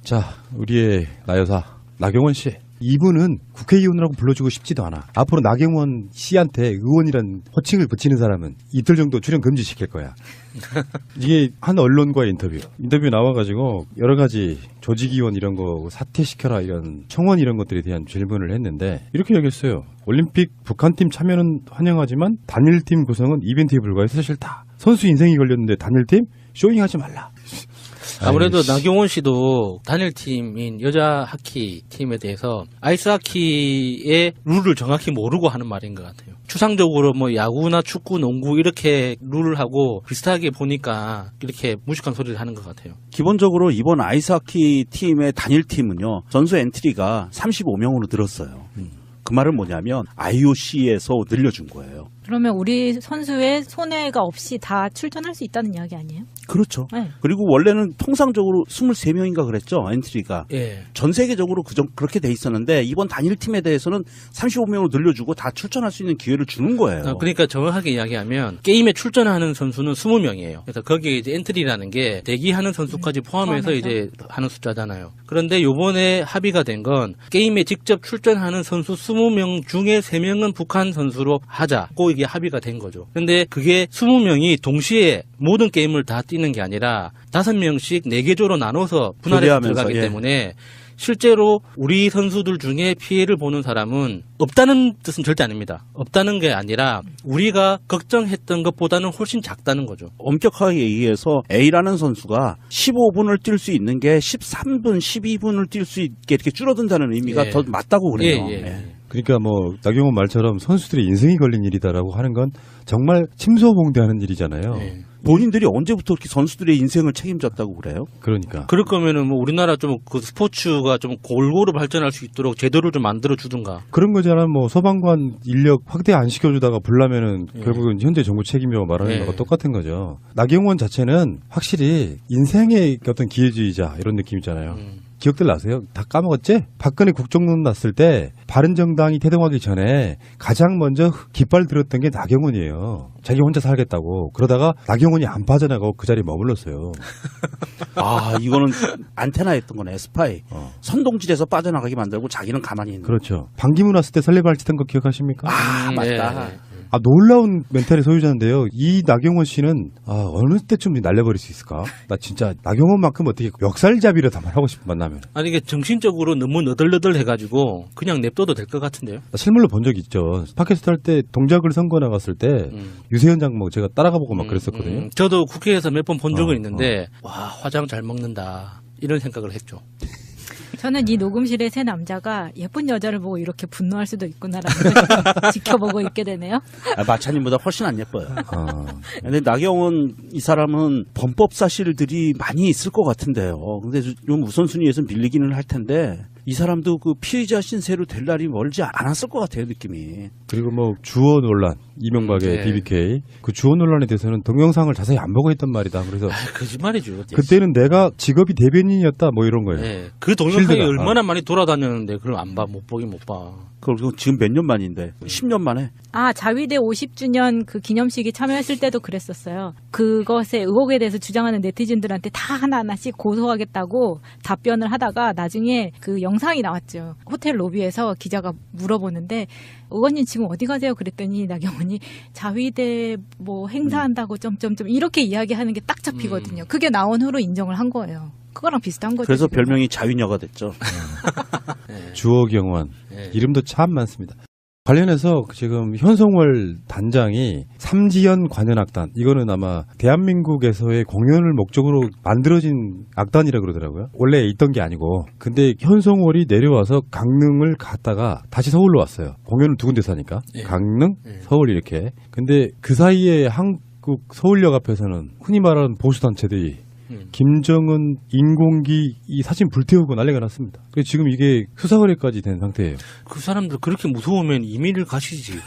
자, 우리의 나여사 나경원 씨. 이분은 국회의원이라고 불러주고 싶지도 않아. 앞으로 나경원 씨한테 의원이란 호칭을 붙이는 사람은 이틀 정도 출연 금지시킬 거야. 이게 한 언론과의 인터뷰 나와가지고 여러 가지 조직위원 이런 거 사퇴시켜라 이런 청원 이런 것들에 대한 질문을 했는데 이렇게 얘기했어요. 올림픽 북한팀 참여는 환영하지만 단일팀 구성은 이벤트에 불과해서 싫다. 선수 인생이 걸렸는데 단일팀 쇼잉하지 말라. 아무래도 나경원 씨도 단일팀인 여자 하키 팀에 대해서 아이스하키의 룰을 정확히 모르고 하는 말인 것 같아요. 추상적으로 뭐 야구나 축구, 농구 이렇게 룰을 하고 비슷하게 보니까 이렇게 무식한 소리를 하는 것 같아요. 기본적으로 이번 아이스하키 팀의 단일팀은요. 선수 엔트리가 35명으로 늘었어요. 그 말은 뭐냐면 IOC에서 늘려준 거예요. 그러면 우리 선수의 손해가 없이 다 출전할 수 있다는 이야기 아니에요? 그렇죠. 네. 그리고 원래는 통상적으로 23명인가 그랬죠. 엔트리가. 예. 전 세계적으로 그렇게 돼 있었는데 이번 단일팀에 대해서는 35명으로 늘려주고 다 출전할 수 있는 기회를 주는 거예요. 그러니까 정확하게 이야기하면 게임에 출전하는 선수는 20명이에요. 그래서 거기에 이제 엔트리라는 게 대기하는 선수까지 포함해서 이제 하는 숫자잖아요. 그런데 요번에 합의가 된 건 게임에 직접 출전하는 선수 20명 중에 3명은 북한 선수로 하자고 이게 합의가 된 거죠. 근데 그게 20명이 동시에 모든 게임을 다 뛰는 게 아니라 5명씩 4개조로 나눠서 분할해서 들어가기 때문에 실제로 우리 선수들 중에 피해를 보는 사람은 없다는 뜻은 절대 아닙니다. 없다는 게 아니라 우리가 걱정했던 것보다는 훨씬 작다는 거죠. 엄격하게 얘기해서 A라는 선수가 15분을 뛸 수 있는 게 13분, 12분을 뛸 수 있게 이렇게 줄어든다는 의미가 더 맞다고 그래요. 그러니까 뭐 나경원 말처럼 선수들의 인생이 걸린 일이다라고 하는 건 정말 침소봉대하는 일이잖아요. 본인들이 언제부터 이렇게 선수들의 인생을 책임졌다고 그래요? 그러니까. 그럴 거면은 뭐 우리나라 좀 그 스포츠가 좀 골고루 발전할 수 있도록 제도를 좀 만들어 주든가. 그런 거잖아. 뭐 소방관 인력 확대 안 시켜주다가 불나면은 결국은 현재 정부 책임이라고 말하는 거가 똑같은 거죠. 나경원 자체는 확실히 인생의 어떤 기회주의자 이런 느낌이잖아요. 기억들 나세요? 다 까먹었지? 박근혜 국정농단 났을 때 바른정당이 태동하기 전에 가장 먼저 깃발 들었던 게 나경원이에요. 자기 혼자 살겠다고. 그러다가 나경원이 안 빠져나가고 그 자리에 머물렀어요. 아, 이거는 안테나였던 거네. 스파이. 선동질에서 빠져나가게 만들고 자기는 가만히 있는. 그렇죠. 반기문 왔을 때 설레발치던 거 기억하십니까? 아, 맞다. 아, 놀라운 멘탈의 소유자인데요. 이 나경원 씨는 어느 때쯤 날려버릴 수 있을까? 나 진짜 나경원만큼 어떻게 역살잡이를 다 말하고 싶은 만나면. 아니 이게 정신적으로 너무 너덜너덜 해가지고 그냥 냅둬도 될 것 같은데요. 나 실물로 본 적 있죠. 팟캐스트 할 때 동작을 선거 나갔을 때 유세현 장모 제가 따라가보고 막 그랬었거든요. 저도 국회에서 몇 번 본 적은 있는데 와 화장 잘 먹는다 이런 생각을 했죠. 저는 이 녹음실의 세 남자가 예쁜 여자를 보고 이렇게 분노할 수도 있구나라는 걸 지켜보고 있게 되네요. 아, 마차님보다 훨씬 안 예뻐요. 근데 나경원 이 사람은 범법 사실들이 많이 있을 것 같은데요. 근데 좀 우선순위에서 밀리기는 할 텐데 이 사람도 그 피의자 신세로 될 날이 멀지 않았을 것 같아요, 느낌이. 그리고 뭐 주어 논란, 이명박의 BBK 그 주어 논란에 대해서는 동영상을 자세히 안 보고 했단 말이다. 그래서 거짓말이죠. 그때는 내가 직업이 대변인이었다 뭐 이런 거예요. 그 동영상이 얼마나 많이 돌아다녔는데 그걸 안 봐, 못 보긴 못 봐. 그리고 지금 몇 년 만인데 10년 만에. 아, 자위대 50주년 그 기념식에 참여했을 때도 그랬었어요. 그것의 의혹에 대해서 주장하는 네티즌들한테 다 하나하나씩 고소하겠다고 답변을 하다가 나중에 그 영상이 나왔죠. 호텔 로비에서 기자가 물어보는데 의원님 지금 어디 가세요? 그랬더니 나경원이 자위대 뭐 행사한다고 점점점 이렇게 이야기하는 게 딱 잡히거든요. 그게 나온 후로 인정을 한 거예요. 그거랑 비슷한 거죠. 그래서 별명이 자위녀가 됐죠. 주어 경원 이름도 참 많습니다. 관련해서 지금 현송월 단장이 삼지연 관현악단 이거는 아마 대한민국에서의 공연을 목적으로 만들어진 악단이라 그러더라고요. 원래 있던 게 아니고. 근데 현송월이 내려와서 강릉을 갔다가 다시 서울로 왔어요. 공연을 두 군데서 하니까. 강릉, 서울 이렇게. 근데 그 사이에 한국 서울역 앞에서는 흔히 말하는 보수단체들이 김정은 인공기 이 사진 불태우고 난리가 났습니다. 그래서 지금 이게 수사 의뢰까지 된 상태예요. 그 사람들 그렇게 무서우면 이민을 가시지.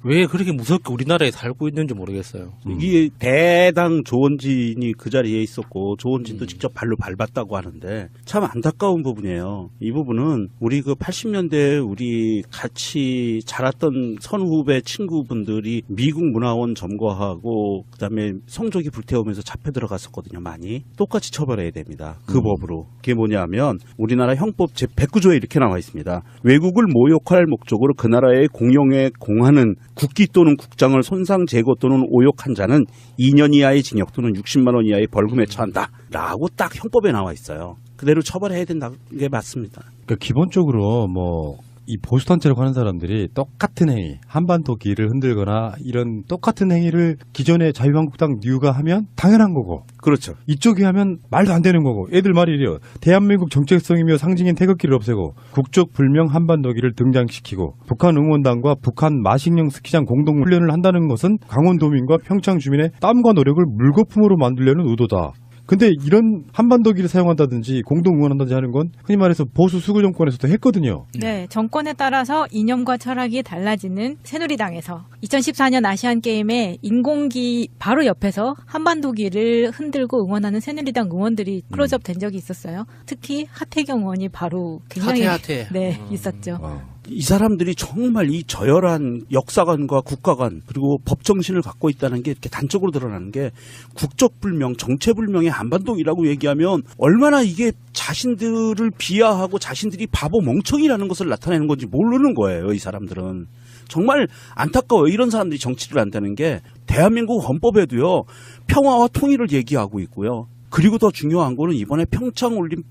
왜 그렇게 무섭게 우리나라에 살고 있는지 모르겠어요. 이게 대당 조원진이 그 자리에 있었고 조원진도 직접 발로 밟았다고 하는데 참 안타까운 부분이에요. 이 부분은 우리 그 80년대 우리 같이 자랐던 선후배 친구분들이 미국 문화원 점거하고 그다음에 성조기 불태우면서 잡혀 들어갔었거든요. 많이. 똑같이 처벌해야 됩니다. 그 법으로. 그게 뭐냐면 우리나라 형법 제109조에 이렇게 나와 있습니다. 외국을 모욕할 목적으로 그 나라의 공용에 공하는 국기 또는 국장을 손상, 제거 또는 오욕한 자는 2년 이하의 징역 또는 60만 원 이하의 벌금에 처한다. 라고 딱 형법에 나와 있어요. 그대로 처벌해야 된다는 게 맞습니다. 그러니까 기본적으로 뭐 이 보수단체라고 하는 사람들이 똑같은 행위, 한반도기를 흔들거나 이런 똑같은 행위를 기존의 자유한국당 뉴가 하면 당연한 거고, 그렇죠. 이쪽이 하면 말도 안 되는 거고, 애들 말이 이래요. 대한민국 정체성이며 상징인 태극기를 없애고 국적 불명 한반도기를 등장시키고 북한 응원단과 북한 마식령 스키장 공동훈련을 한다는 것은 강원도민과 평창 주민의 땀과 노력을 물거품으로 만들려는 의도다. 근데 이런 한반도기를 사용한다든지 공동 응원한다든지 하는 건 흔히 말해서 보수 수구 정권에서도 했거든요. 네, 정권에 따라서 이념과 철학이 달라지는 새누리당에서 2014년 아시안게임에 인공기 바로 옆에서 한반도기를 흔들고 응원하는 새누리당 의원들이 클로즈업 된 적이 있었어요. 특히 하태경 의원이 바로 굉장히 하태. 네, 있었죠. 이 사람들이 정말 이 저열한 역사관과 국가관 그리고 법정신을 갖고 있다는 게 이렇게 단적으로 드러나는 게 국적불명, 정체불명의 한반도이라고 얘기하면 얼마나 이게 자신들을 비하하고 자신들이 바보 멍청이라는 것을 나타내는 건지 모르는 거예요. 이 사람들은. 정말 안타까워요. 이런 사람들이 정치를 한다는 게. 대한민국 헌법에도요. 평화와 통일을 얘기하고 있고요. 그리고 더 중요한 거는 이번에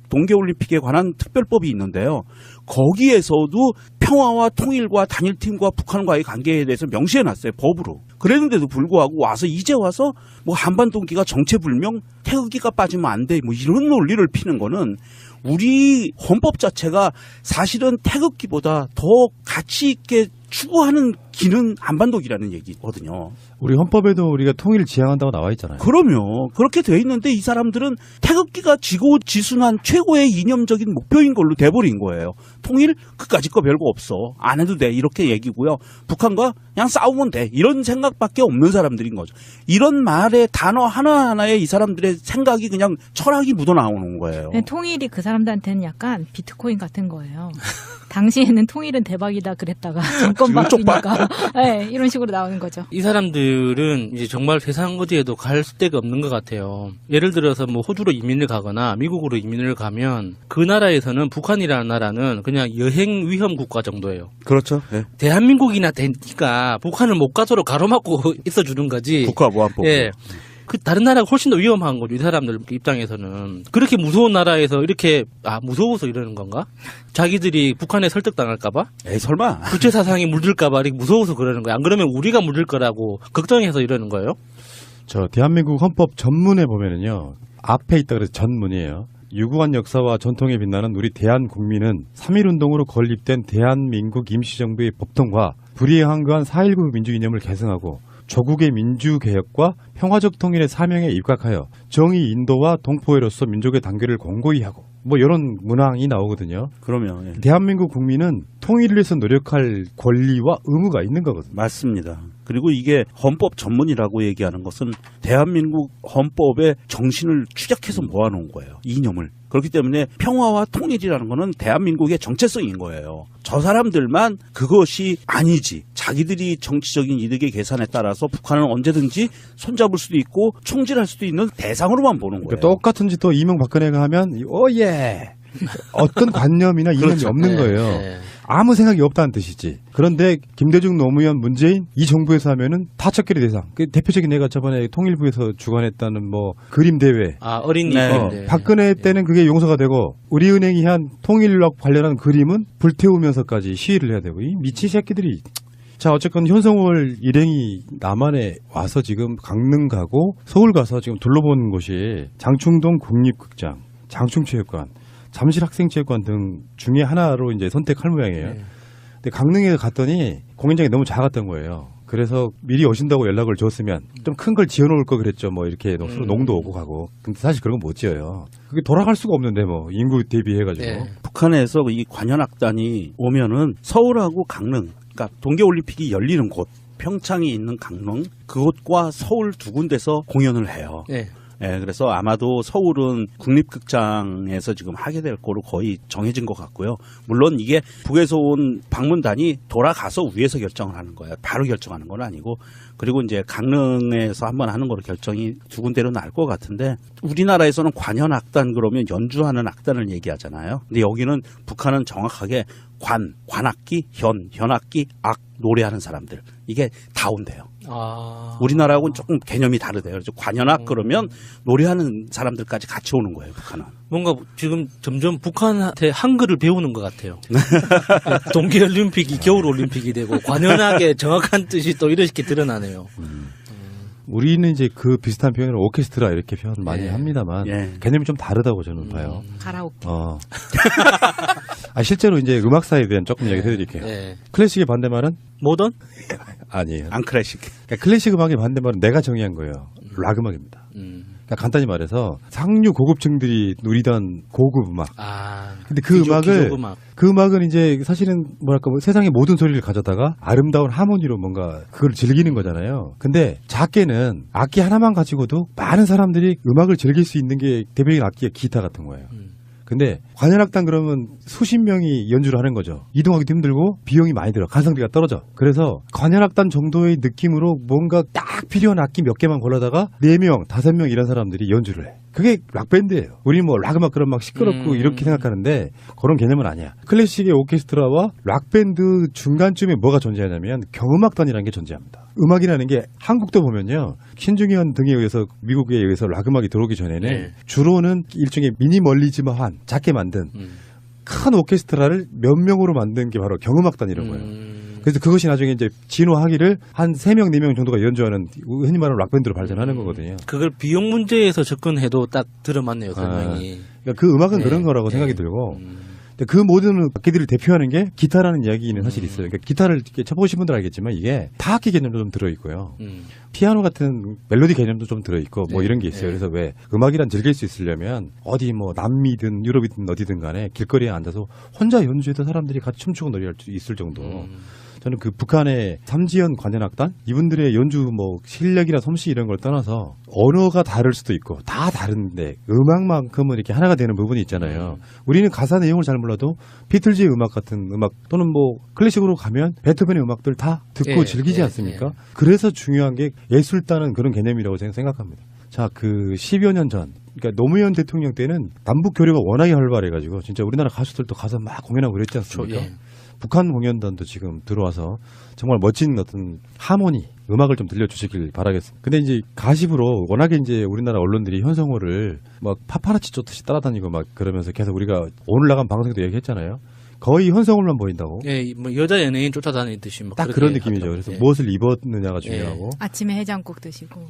동계올림픽에 관한 특별법이 있는데요. 거기에서도 평화와 통일과 단일팀과 북한과의 관계에 대해서 명시해놨어요. 법으로. 그랬는데도 불구하고 이제 와서 뭐 한반도기가 정체불명, 태극기가 빠지면 안 돼. 뭐 이런 논리를 피는 거는 우리 헌법 자체가 사실은 태극기보다 더 가치 있게 추구하는 기는 한반도기라는 얘기거든요. 우리 헌법에도 우리가 통일을 지향한다고 나와 있잖아요. 그럼요. 그렇게 돼 있는데 이 사람들은 태극기가 지고지순한 최고의 이념적인 목표인 걸로 돼버린 거예요. 통일? 그까짓 거 별거 없어. 안 해도 돼. 이렇게 얘기고요. 북한과 그냥 싸우면 돼. 이런 생각밖에 없는 사람들인 거죠. 이런 말의 단어 하나하나에 이 사람들의 생각이 그냥 철학이 묻어나오는 거예요. 네, 통일이 그 사람들한테는 약간 비트코인 같은 거예요. 당시에는 통일은 대박이다 그랬다가 정권 바뀌니까 네, 이런 식으로 나오는 거죠. 이 사람들은 이제 정말 세상 어디에도 갈 데가 없는 것 같아요. 예를 들어서 뭐 호주로 이민을 가거나 미국으로 이민을 가면 그 나라에서는 북한이라는 나라는 그냥 여행 위험 국가 정도예요. 그렇죠. 네. 대한민국이나 되니까 북한을 못 가도록 가로막고 있어주는 거지. 국가보안법. 예. 그 다른 나라가 훨씬 더 위험한 거죠. 이 사람들 입장에서는. 그렇게 무서운 나라에서 이렇게 무서워서 이러는 건가? 자기들이 북한에 설득당할까 봐? 에이 설마. 국제 사상이 물들까 봐 이렇게 무서워서 그러는 거야. 안 그러면 우리가 물들 거라고 걱정해서 이러는 거예요? 저 대한민국 헌법 전문에 보면은요. 앞에 있다 그래서 전문이에요. 유구한 역사와 전통에 빛나는 우리 대한국민은 3.1운동으로 건립된 대한민국 임시정부의 법통과 불의에 항거한 4.19 민주이념을 계승하고 조국의 민주개혁과 평화적 통일의 사명에 입각하여 정의 인도와 동포애로서 민족의 단계를 공고히 하고 뭐 이런 문항이 나오거든요. 그러면 예. 대한민국 국민은 통일을 위해서 노력할 권리와 의무가 있는 거거든요. 맞습니다. 그리고 이게 헌법 전문이라고 얘기하는 것은 대한민국 헌법의 정신을 축약해서 모아놓은 거예요. 이념을. 그렇기 때문에 평화와 통일이라는 거는 대한민국의 정체성인 거예요. 저 사람들만 그것이 아니지. 자기들이 정치적인 이득의 계산에 따라서 북한은 언제든지 손잡을 수도 있고 총질할 수도 있는 대상으로만 보는 거예요. 그러니까 똑같은 짓도 이명박근혜가 하면 오예 어떤 관념이나 이념이 그렇죠. 없는 거예요. 네. 아무 생각이 없다는 뜻이지. 그런데 김대중, 노무현, 문재인 이 정부에서 하면은 다 척결의 대상. 그 대표적인 애가 저번에 통일부에서 주관했다는 뭐 그림 대회. 어린이. 네. 박근혜 때는 그게 용서가 되고 우리은행이 한 통일력 관련한 그림은 불태우면서까지 시위를 해야 되고 이 미친 새끼들이. 자, 어쨌건 현성월 일행이 남한에 와서 지금 강릉 가고 서울 가서 지금 둘러본 곳이 장충동 국립극장, 장충체육관, 잠실학생체육관 등 중에 하나로 이제 선택할 모양이에요. 네. 근데 강릉에 갔더니 공연장이 너무 작았던 거예요. 그래서 미리 오신다고 연락을 줬으면 좀 큰 걸 지어놓을 거 그랬죠. 뭐 이렇게 서로 농도 오고 가고. 근데 사실 그런 거 못 지어요. 그게 돌아갈 수가 없는데 뭐 인구 대비해가지고. 네. 북한에서 이 관현악단이 오면은 서울하고 강릉, 그러니까 동계올림픽이 열리는 곳, 평창이 있는 강릉, 그곳과 서울 두 군데서 공연을 해요. 네. 예, 그래서 아마도 서울은 국립극장에서 지금 하게 될 거로 거의 정해진 것 같고요. 물론 이게 북에서 온 방문단이 돌아가서 위에서 결정을 하는 거예요. 바로 결정하는 건 아니고. 그리고 이제 강릉에서 한번 하는 거로 결정이 두 군데로 날 것 같은데 우리나라에서는 관현악단 그러면 연주하는 악단을 얘기하잖아요. 근데 여기는 북한은 정확하게 관악기, 현악기, 악, 노래하는 사람들. 이게 다 온대요. 우리나라하고는 조금 개념이 다르대요. 그래서 관현악 그러면 노래하는 사람들까지 같이 오는 거예요, 북한은. 뭔가 지금 점점 북한한테 한글을 배우는 것 같아요. 동계올림픽이 겨울올림픽이 되고 관현악의 정확한 뜻이 또 이렇게 드러나네요. 우리는 이제 그 비슷한 표현을 오케스트라 이렇게 표현 많이 예. 합니다만 예. 개념이 좀 다르다고 저는 봐요. 가라오케. 실제로 이제 음악사에 대한 조금 얘기 해드릴게요. 예. 클래식의 반대말은 모던? 아니에요. 안 클래식. 그러니까 클래식 음악의 반대말은 내가 정의한 거예요. 락 음악입니다. 그러니까 간단히 말해서 상류 고급층들이 누리던 고급 음악. 근데 그 그 음악은 이제 사실은 뭐랄까 세상의 모든 소리를 가져다가 아름다운 하모니로 뭔가 그걸 즐기는 거잖아요. 근데 작게는 악기 하나만 가지고도 많은 사람들이 음악을 즐길 수 있는 게 대표적인 악기가 기타 같은 거예요. 근데 관현악단 그러면 수십 명이 연주를 하는 거죠. 이동하기도 힘들고 비용이 많이 들어. 가성비가 떨어져. 그래서 관현악단 정도의 느낌으로 뭔가 딱 필요한 악기 몇 개만 골라다가 4명, 5명 이런 사람들이 연주를 해. 그게 락밴드예요. 우리는 뭐 락음악 그런 막 시끄럽고 이렇게 생각하는데 그런 개념은 아니야. 클래식의 오케스트라와 락밴드 중간쯤에 뭐가 존재하냐면 경음악단이라는 게 존재합니다. 음악이라는 게 한국도 보면요. 신중현 등에 의해서 미국에 의해서 락음악이 들어오기 전에는 주로는 일종의 미니멀리즘한 작게 만든 큰 오케스트라를 몇 명으로 만든 게 바로 경음악단이라는 거예요. 그래서 그것이 나중에 이제 진화하기를 한 3명, 4명 정도가 연주하는 흔히 말하는 락밴드로 발전하는 거거든요. 그걸 비용 문제에서 접근해도 딱 들어맞네요, 설명이. 그러니까 그 음악은 그런 거라고 생각이 들고 근데 그 모든 악기들을 대표하는 게 기타라는 이야기는 사실 있어요. 그러니까 기타를 이렇게 쳐보신 분들 알겠지만 이게 타악기 개념도 좀 들어있고요. 피아노 같은 멜로디 개념도 좀 들어있고 뭐 이런 게 있어요. 그래서 왜 음악이란 즐길 수 있으려면 어디 뭐 남미든 유럽이든 어디든 간에 길거리에 앉아서 혼자 연주해도 사람들이 같이 춤추고 노래할 수 있을 정도. 저는 그 북한의 삼지연 관현악단 이분들의 연주 뭐 실력이나 솜씨 이런 걸 떠나서 언어가 다를 수도 있고 다 다른데 음악만큼은 이렇게 하나가 되는 부분이 있잖아요. 우리는 가사 내용을 잘 몰라도 비틀즈의 음악 같은 음악 또는 뭐 클래식으로 가면 베토벤의 음악들 다 듣고 즐기지 않습니까? 그래서 중요한 게 예술단은 그런 개념이라고 저는 생각합니다. 자, 그 10여 년 전 그러니까 노무현 대통령 때는 남북 교류가 워낙에 활발해가지고 진짜 우리나라 가수들도 가서 막 공연하고 그랬지 않습니까? 북한 공연단도 지금 들어와서 정말 멋진 어떤 하모니, 음악을 좀 들려주시길 바라겠습니다. 근데 이제 가십으로 워낙에 이제 우리나라 언론들이 현성호를 막 파파라치 쫓듯이 따라다니고 막 그러면서 계속 우리가 오늘 나간 방송에도 얘기했잖아요. 거의 현성호만 보인다고. 예, 뭐 여자 연예인 쫓아다니듯이 뭐 딱 그런 느낌이죠. 그래서 무엇을 입었느냐가 중요하고. 아침에 해장국 드시고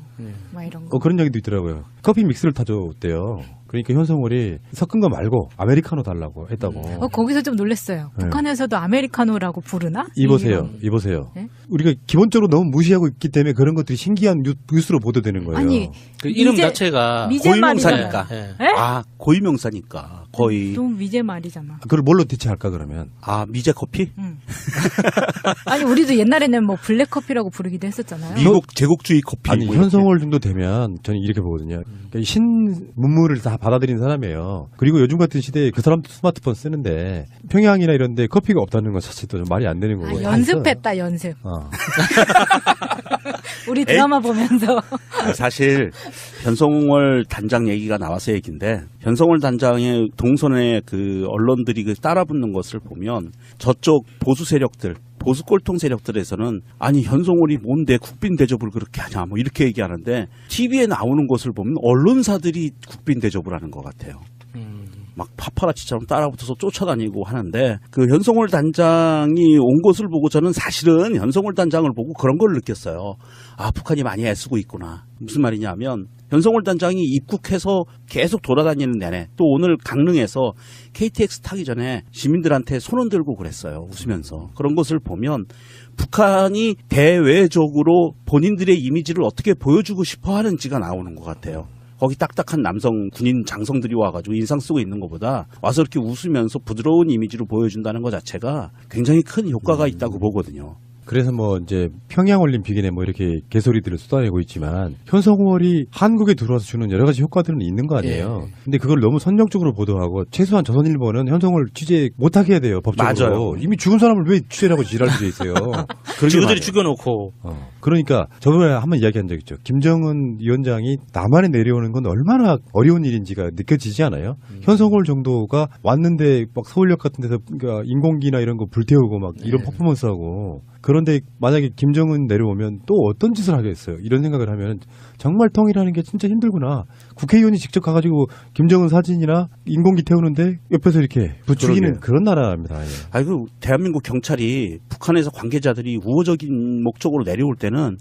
막 이런 거. 그런 얘기도 있더라고요. 커피 믹스를 타줬대요. 그러니까 현성월이 섞은 거 말고 아메리카노 달라고 했다고. 거기서 좀 놀랐어요. 북한에서도 아메리카노라고 부르나? 이보세요. 네? 우리가 기본적으로 너무 무시하고 있기 때문에 그런 것들이 신기한 뉴스로 보도되는 거예요. 아니, 그 이름 자체가 고유명사니까. 네? 고유명사니까 거의. 너무 미제 말이잖아. 그걸 뭘로 대체할까 그러면? 미제 커피? 아니 우리도 옛날에는 뭐 블랙 커피라고 부르기도 했었잖아요. 미국 제국주의 커피. 아니 현성월 정도 되면 저는 이렇게 보거든요. 그러니까 신문물을 다 받아들인 사람이에요. 그리고 요즘 같은 시대에 그 사람도 스마트폰 쓰는데 평양이나 이런데 커피가 없다는 것 자체도 좀 말이 안 되는 거고. 연습했다 연습. 우리 드라마 보면서. 사실 현성월 단장 얘기가 나와서 얘기인데 현성월 단장의 동선에 그 언론들이 그 따라붙는 것을 보면 저쪽 보수 세력들 보수 꼴통 세력들에서는 아니 현성월이 뭔데 국빈 대접을 그렇게 하냐 뭐 이렇게 얘기하는데 TV에 나오는 것을 보면 언론사들이 국빈 대접을 하는 것 같아요. 막 파파라치처럼 따라붙어서 쫓아다니고 하는데 그 현성월 단장이 온 것을 보고 저는 사실은 현성월 단장을 보고 그런 걸 느꼈어요. 북한이 많이 애쓰고 있구나. 무슨 말이냐면 현성월 단장이 입국해서 계속 돌아다니는 내내 또 오늘 강릉에서 KTX 타기 전에 시민들한테 손을 들고 그랬어요. 웃으면서. 그런 것을 보면 북한이 대외적으로 본인들의 이미지를 어떻게 보여주고 싶어 하는지가 나오는 것 같아요. 거기 딱딱한 남성 군인 장성들이 와가지고 인상 쓰고 있는 것보다 와서 이렇게 웃으면서 부드러운 이미지로 보여준다는 것 자체가 굉장히 큰 효과가 있다고 보거든요. 그래서 뭐 이제 평양 올림픽이네 뭐 이렇게 개소리들을 쏟아내고 있지만 현성월이 한국에 들어와서 주는 여러 가지 효과들은 있는 거 아니에요. 예. 근데 그걸 너무 선정적으로 보도하고 최소한 조선일보는 현성월 취재 못하게 해야 돼요. 법적으로. 맞아요. 이미 죽은 사람을 왜 취재라고 지랄 주에 있어요. 지그들이 죽여놓고 그러니까 저번에 한번 이야기한 적 있죠. 김정은 위원장이 남한에 내려오는 건 얼마나 어려운 일인지가 느껴지지 않아요? 현성월 정도가 왔는데 막 서울역 같은 데서 그러니까 인공기나 이런 거 불태우고 막 이런 퍼포먼스하고 그런데 만약에 김정은 내려오면 또 어떤 짓을 하겠어요? 이런 생각을 하면 정말 통일하는 게 진짜 힘들구나. 국회의원이 직접 가가지고 김정은 사진이나 인공기 태우는데 옆에서 이렇게 부추기는 그런 나라입니다. 예. 아이고 대한민국 경찰이 북한에서 관계자들이 우호적인 목적으로 내려올 때는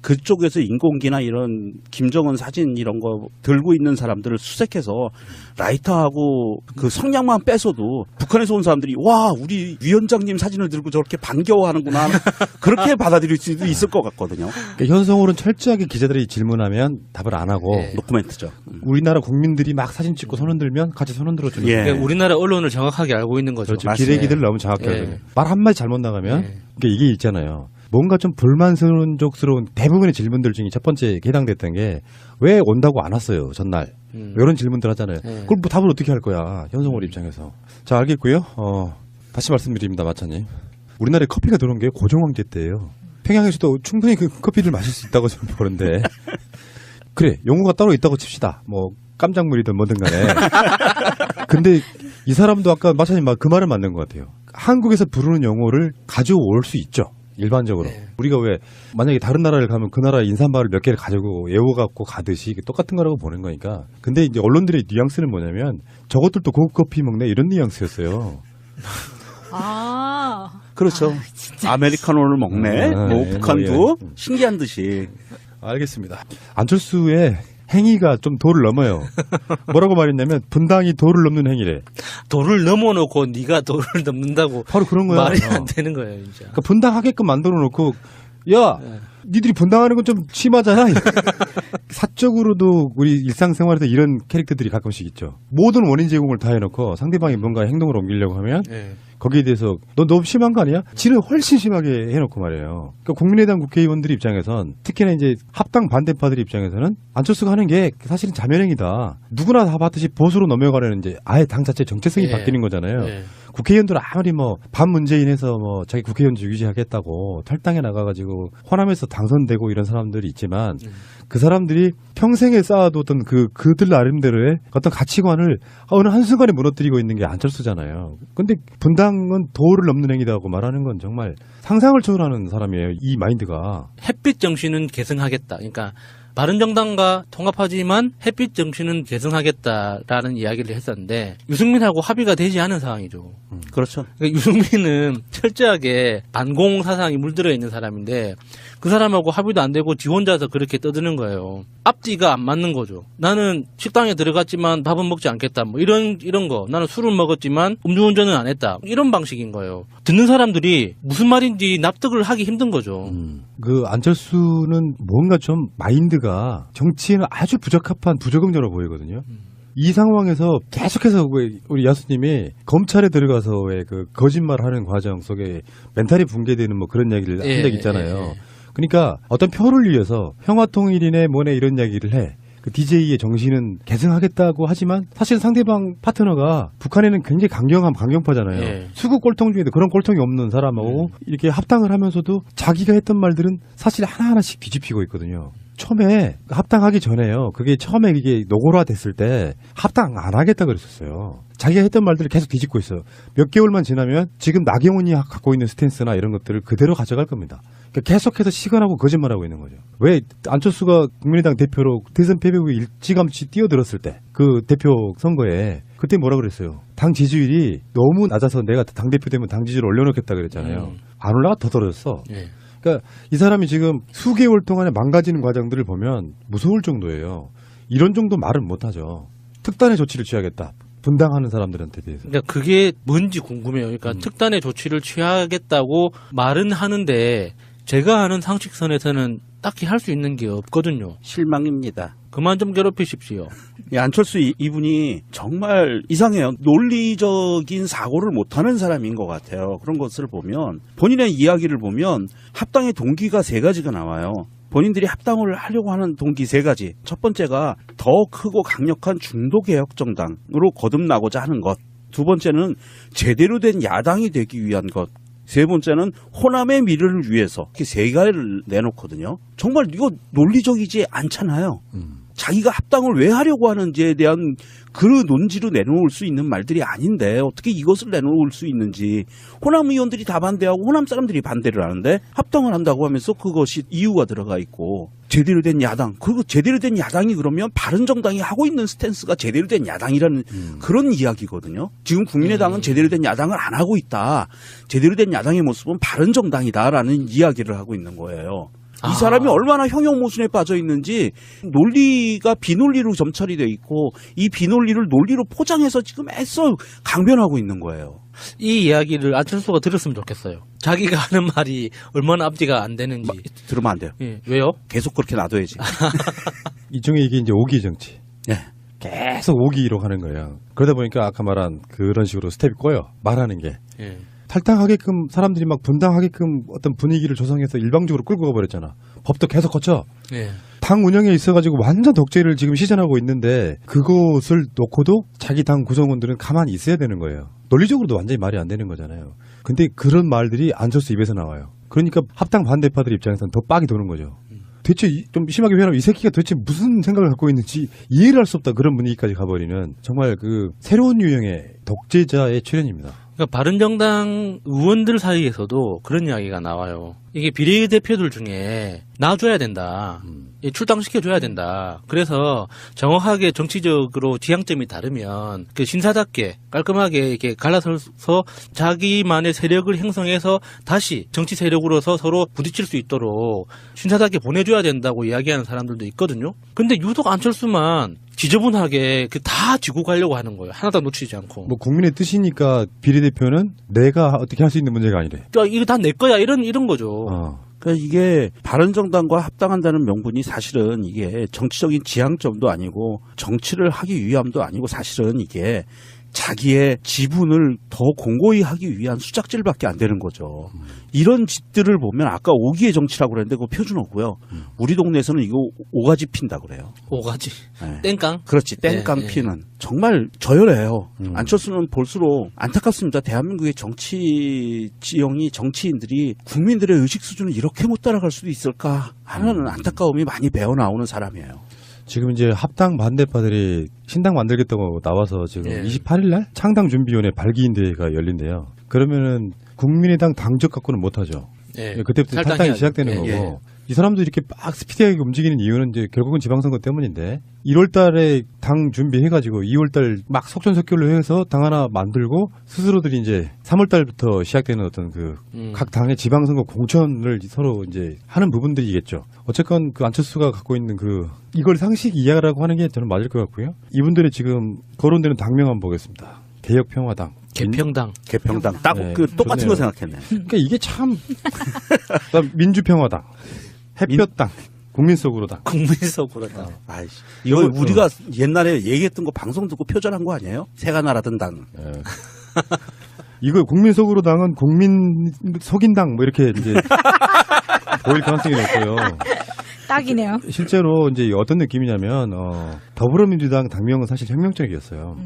그쪽에서 인공기나 이런 김정은 사진 이런 거 들고 있는 사람들을 수색해서 라이터하고 그 성냥만 뺏어도 북한에서 온 사람들이 와 우리 위원장님 사진을 들고 저렇게 반겨워하는구나 그렇게 받아들일 수도 있을 것 같거든요. 그러니까 현성월은 철저하게 기자들이 질문하면 답을 안 하고 예. 노코멘트죠. 우리나라 국민들이 막 사진 찍고 손 흔들면 같이 손 흔들어 주는 예. 거예요. 그러니까 우리나라 언론을 정확하게 알고 있는 거죠. 그렇죠. 맞습니다. 기레기들을 너무 정확히 예. 하거든요. 말 한마디 잘못 나가면 예. 그러니까 이게 있잖아요. 뭔가 좀 불만족스러운 대부분의 질문들 중에 첫 번째 해당됐던 게 왜 온다고 안 왔어요 전날 이런 질문들 하잖아요. 그걸 뭐 답을 어떻게 할 거야 현성월 입장에서. 자 알겠고요. 다시 말씀드립니다 마차님. 우리나라에 커피가 들어온 게 고종황제 때예요. 평양에서도 충분히 그 커피를 마실 수 있다고 저는 보는데 그래 용어가 따로 있다고 칩시다. 뭐 깜짝물이든 뭐든 간에. 근데 이 사람도 아까 마차님 그 말은 맞는 것 같아요. 한국에서 부르는 용어를 가져올 수 있죠. 일반적으로. 네. 우리가 왜 만약에 다른 나라를 가면 그 나라 인삼바를 몇 개를 가지고 외워갖고 가듯이 똑같은 거라고 보는 거니까. 근데 이제 언론들의 뉘앙스는 뭐냐면 저것들도 고급 커피 먹네 이런 뉘앙스였어요. 아. 그렇죠. 아메리카노를 먹네. 뭐 예, 북한도 신기한 듯이. 알겠습니다. 안철수의 행위가 좀 도를 넘어요. 뭐라고 말했냐면 분당이 도를 넘는 행위래. 도를 넘어놓고 네가 도를 넘는다고 바로 그런 거야. 말이 안 되는 거예요, 진짜. 그러니까 분당하게끔 만들어 놓고 야 니들이 분당하는 건 좀 심하잖아. 사적으로도 우리 일상생활에서 이런 캐릭터들이 가끔씩 있죠. 모든 원인 제공을 다 해놓고 상대방이 뭔가 행동을 옮기려고 하면 예. 거기에 대해서 너 너무 심한 거 아니야? 지는 훨씬 심하게 해놓고 말이에요. 그러니까 국민의당 국회의원들 입장에선 특히나 이제 합당 반대파들 입장에서는 안철수가 하는 게 사실은 자멸행위다. 누구나 다 봤듯이 보수로 넘어가려는 이제 아예 당 자체 정체성이 예. 바뀌는 거잖아요. 예. 국회의원들은 아무리 뭐 반문재인해서 뭐 자기 국회의원직 유지하겠다고 탈당해 나가가지고 호남에서 당선되고 이런 사람들이 있지만 그 사람들이 평생에 쌓아뒀던 그들 나름대로의 어떤 가치관을 어느 한순간에 무너뜨리고 있는 게 안철수잖아요. 근데 분당은 도를 넘는 행위다고 말하는 건 정말 상상을 초월하는 사람이에요. 이 마인드가. 햇빛 정신은 계승하겠다. 그러니까 바른정당과 통합하지만 햇빛 정신은 계승하겠다라는 이야기를 했었는데 유승민하고 합의가 되지 않은 상황이죠. 그렇죠. 그러니까 유승민은 철저하게 반공 사상이 물들어 있는 사람인데 그 사람하고 합의도 안 되고 지 혼자서 그렇게 떠드는 거예요. 앞뒤가 안 맞는 거죠. 나는 식당에 들어갔지만 밥은 먹지 않겠다. 뭐 이런 거. 나는 술은 먹었지만 음주운전은 안 했다. 이런 방식인 거예요. 듣는 사람들이 무슨 말인지 납득을 하기 힘든 거죠. 그 안철수는 뭔가 좀 마인드가 정치에는 아주 부적합한 부적응자로 보이거든요. 이 상황에서 계속해서 우리 야수님이 검찰에 들어가서 왜 그 거짓말하는 과정 속에 멘탈이 붕괴되는 뭐 그런 이야기를 한 적 있잖아요. 그러니까 어떤 표를 위해서 평화통일이네 뭐네 이런 이야기를 해. 그 DJ의 정신은 계승하겠다고 하지만 사실 상대방 파트너가 북한에는 굉장히 강경파잖아요. 예. 수구 꼴통 중에도 그런 꼴통이 없는 사람하고 이렇게 합당을 하면서도 자기가 했던 말들은 사실 하나하나씩 뒤집히고 있거든요. 처음에 합당하기 전에요. 그게 처음에 이게 노골화 됐을 때 합당 안 하겠다 그랬었어요. 자기가 했던 말들을 계속 뒤집고 있어요. 몇 개월만 지나면 지금 나경원이 갖고 있는 스탠스나 이런 것들을 그대로 가져갈 겁니다. 그러니까 계속해서 시건하고 거짓말하고 있는 거죠. 왜 안철수가 국민의당 대표로 대선 패배 후에 일찌감치 뛰어들었을 때 그 대표 선거에 그때 뭐라 그랬어요. 당 지지율이 너무 낮아서 내가 당대표 되면 당 지지율 올려놓겠다 그랬잖아요. 안 올라가 더 떨어졌어. 예. 그러니까 이 사람이 지금 수개월 동안에 망가지는 과정들을 보면 무서울 정도예요. 이런 정도 말은 못하죠. 특단의 조치를 취하겠다. 분당하는 사람들한테 대해서. 그러니까 그게 뭔지 궁금해요. 그러니까 특단의 조치를 취하겠다고 말은 하는데 제가 아는 상식선에서는 딱히 할 수 있는 게 없거든요. 실망입니다. 그만 좀 괴롭히십시오. 안철수 이분이 정말 이상해요. 논리적인 사고를 못하는 사람인 것 같아요. 그런 것을 보면 본인의 이야기를 보면 합당의 동기가 3가지가 나와요. 본인들이 합당을 하려고 하는 동기 3가지. 첫 번째가 더 크고 강력한 중도개혁정당으로 거듭나고자 하는 것. 두 번째는 제대로 된 야당이 되기 위한 것. 세 번째는 호남의 미래를 위해서. 이렇게 3가지를 내놓거든요. 정말 이거 논리적이지 않잖아요. 자기가 합당을 왜 하려고 하는지에 대한 그 논지로 내놓을 수 있는 말들이 아닌데 어떻게 이것을 내놓을 수 있는지. 호남 의원들이 다 반대하고 호남 사람들이 반대를 하는데 합당을 한다고 하면서 그것이 이유가 들어가 있고, 제대로 된 야당, 그리고 제대로 된 야당이 그러면 바른정당이 하고 있는 스탠스가 제대로 된 야당이라는 그런 이야기거든요. 지금 국민의당은 제대로 된 야당을 안 하고 있다. 제대로 된 야당의 모습은 바른정당이다라는 이야기를 하고 있는 거예요. 이 사람이 얼마나 형용모순에 빠져 있는지, 논리가 비논리로 점철이 돼 있고 이 비논리를 논리로 포장해서 지금 애써 강변하고 있는 거예요. 이 이야기를 안철수가 들었으면 좋겠어요. 자기가 하는 말이 얼마나 앞뒤가 안 되는지. 들으면 안 돼요. 예, 왜요? 계속 그렇게 놔둬야지. 일종의 이게 이제 오기 정치. 네. 계속 오기로 하는 거예요. 그러다 보니까 아까 말한 그런 식으로 스텝이 꼬여. 말하는 게. 예. 탈당하게끔 사람들이 막 분당하게끔 어떤 분위기를 조성해서 일방적으로 끌고 가버렸잖아. 법도 계속 거쳐. 예. 당 운영에 있어가지고 완전 독재를 지금 시전하고 있는데 그것을 놓고도 자기 당 구성원들은 가만히 있어야 되는 거예요. 논리적으로도 완전히 말이 안 되는 거잖아요. 근데 그런 말들이 안철수 입에서 나와요. 그러니까 합당 반대파들 입장에서는 더 빡이 도는 거죠. 대체 좀 심하게 표현하면 이 새끼가 도대체 무슨 생각을 갖고 있는지 이해를 할 수 없다, 그런 분위기까지 가버리는 정말 그 새로운 유형의 독재자의 출현입니다. 그러니까 바른정당 의원들 사이에서도 그런 이야기가 나와요. 이게 비례대표들 중에 놔줘야 된다. 출당시켜줘야 된다. 그래서 정확하게 정치적으로 지향점이 다르면 그 신사답게 깔끔하게 이렇게 갈라서서 자기만의 세력을 형성해서 다시 정치 세력으로서 서로 부딪힐 수 있도록 신사답게 보내줘야 된다고 이야기하는 사람들도 있거든요. 근데 유독 안철수만 지저분하게 다 쥐고 가려고 하는 거예요. 하나도 놓치지 않고. 뭐 국민의 뜻이니까 비례대표는 내가 어떻게 할 수 있는 문제가 아니래. 그러니까 이거 다 내 거야. 이런 거죠. 그러니까 이게 바른정당과 합당한다는 명분이 사실은 이게 정치적인 지향점도 아니고 정치를 하기 위함도 아니고 사실은 이게 자기의 지분을 더 공고히 하기 위한 수작질밖에 안 되는 거죠. 이런 짓들을 보면 아까 오기의 정치라고 그랬는데 그거 표준어고요. 우리 동네에서는 이거 오가지 핀다 그래요. 오가지. 네. 땡깡. 그렇지. 땡깡 네, 피는. 정말 저열해요. 안철수는 볼수록 안타깝습니다. 대한민국의 정치 지형이, 정치인들이 국민들의 의식 수준을 이렇게 못 따라갈 수도 있을까 하는 안타까움이 많이 배어나오는 사람이에요. 지금 이제 합당 반대파들이 신당 만들겠다고 나와서 지금 예. 28일 날 창당준비위원회 발기인 대회가 열린대요. 그러면은 국민의당 당적 갖고는 못하죠. 예. 그때부터 탈당이 시작되는 거고. 예. 이 사람도 이렇게 막 스피디하게 움직이는 이유는 이제 결국은 지방선거 때문인데 1월 달에 당 준비해가지고 2월 달 막 속전속결로 해서 당 하나 만들고 스스로들이 이제 3월 달부터 시작되는 어떤 그 각 당의 지방선거 공천을 서로 이제 하는 부분들이겠죠. 어쨌건 그 안철수가 갖고 있는 그 이걸 상식 이하라고 하는 게 저는 맞을 것 같고요. 이분들의 지금 거론되는 당명 한번 보겠습니다. 개혁평화당. 개평당. 개평당. 딱 네, 그 똑같은 거 좋네요. 생각했네. 그러니까 이게 참 그다음 민주평화당, 햇볕당, 국민 속으로당. 국민 속으로다. 아이씨. 이거 우리가 옛날에 얘기했던 거 방송 듣고 표절한 거 아니에요? 새가 날아든 당. 예. 이거 국민 속으로당은 국민 속인당 뭐 이렇게 이제 보일 가능성이 높고요. 딱이네요. 실제로 이제 어떤 느낌이냐면 더불어민주당 당명은 사실 혁명적이었어요.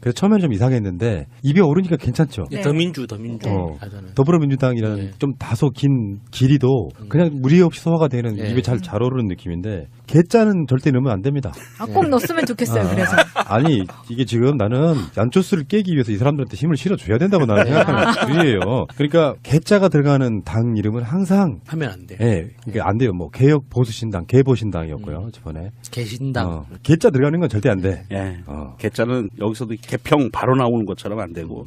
그래서 처음에는 좀 이상했는데 입에 오르니까 괜찮죠. 네. 더민주 어, 하잖아요. 더불어민주당이라는 네. 좀 다소 긴 길이도 그냥 무리 없이 소화가 되는 네. 입에 잘 오르는 느낌인데 개짜는 절대 넣으면 안 됩니다. 꼭 넣었으면 좋겠어요. 그래서. 아니 이게 지금 나는 안철수를 깨기 위해서 이 사람들한테 힘을 실어줘야 된다고 나는 생각하는 주의예요. 그러니까 개짜가 들어가는 당 이름은 항상 하면 안 돼. 예, 그러니까 안 돼요. 뭐 개혁 보수신당, 개보신당이었고요 저번에. 개신당. 개짜 들어가는 건 절대 안 돼. 예. 개짜는 여기서도 개평 바로 나오는 것처럼 안 되고.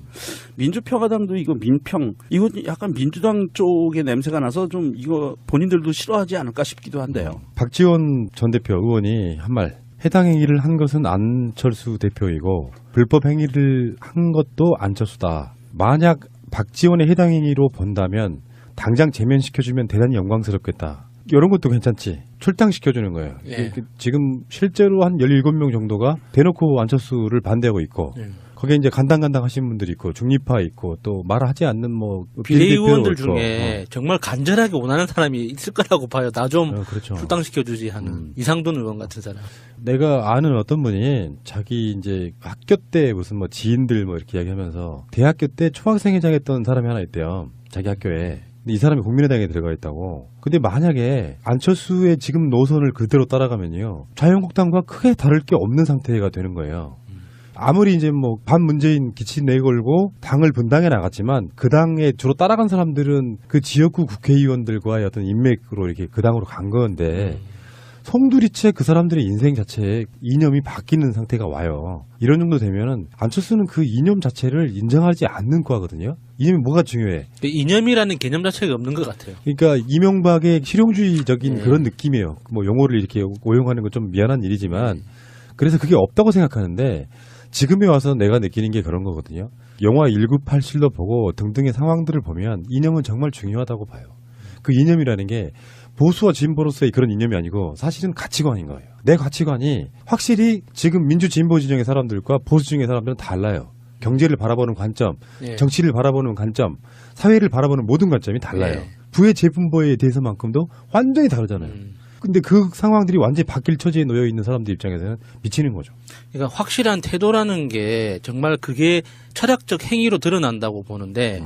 민주평화당도 이거 민평. 이거 약간 민주당 쪽의 냄새가 나서 좀 이거 본인들도 싫어하지 않을까 싶기도 한데요. 박지원 전 대표 의원이 한 말. 해당 행위를 한 것은 안철수 대표이고 불법 행위를 한 것도 안철수다. 만약 박지원의 해당 행위로 본다면 당장 제면시켜주면 대단히 영광스럽겠다. 이런 것도 괜찮지. 출당시켜주는 거예요. 예. 지금 실제로 한 17명 정도가 대놓고 안철수를 반대하고 있고 거기에 이제 간당간당 하신 분들이 있고 중립파 있고 또 말하지 않는 뭐 비례의원들 있고. 중에 정말 간절하게 원하는 사람이 있을 거라고 봐요. 나 좀 그렇죠. 출당시켜주지 하는 이상돈 의원 같은 사람. 내가 아는 어떤 분이 자기 이제 학교 때 무슨 뭐 지인들 뭐 이렇게 이야기하면서 대학교 때 초학생회장 했던 사람이 하나 있대요. 자기 학교에. 근데 이 사람이 국민의당에 들어가 있다고. 근데 만약에 안철수의 지금 노선을 그대로 따라가면요. 자유한국당과 크게 다를 게 없는 상태가 되는 거예요. 아무리 이제 뭐 반문재인 기치 내걸고 당을 분당해 나갔지만 그 당에 주로 따라간 사람들은 그 지역구 국회의원들과의 어떤 인맥으로 이렇게 그 당으로 간 건데 송두리째 그 사람들의 인생 자체에 이념이 바뀌는 상태가 와요. 이런 정도 되면은 안철수는 그 이념 자체를 인정하지 않는 거거든요. 이념이 뭐가 중요해? 이념이라는 개념 자체가 없는 것 같아요. 그러니까 이명박의 실용주의적인 그런 느낌이에요. 뭐 용어를 이렇게 오용하는 건 좀 미안한 일이지만 그래서 그게 없다고 생각하는데 지금에 와서 내가 느끼는 게 그런 거거든요. 영화 1987도 보고 등등의 상황들을 보면 이념은 정말 중요하다고 봐요. 그 이념이라는 게 보수와 진보로서의 그런 이념이 아니고 사실은 가치관인 거예요. 내 가치관이 확실히 지금 민주 진보 진영의 사람들과 보수 진영의 사람들은 달라요. 경제를 바라보는 관점, 예. 정치를 바라보는 관점, 사회를 바라보는 모든 관점이 달라요. 예. 부의 재분배에 대해서만큼도 완전히 다르잖아요. 근데 그 상황들이 완전히 바뀔 처지에 놓여 있는 사람들 입장에서는 미치는 거죠. 그러니까 확실한 태도라는 게 정말 그게 철학적 행위로 드러난다고 보는데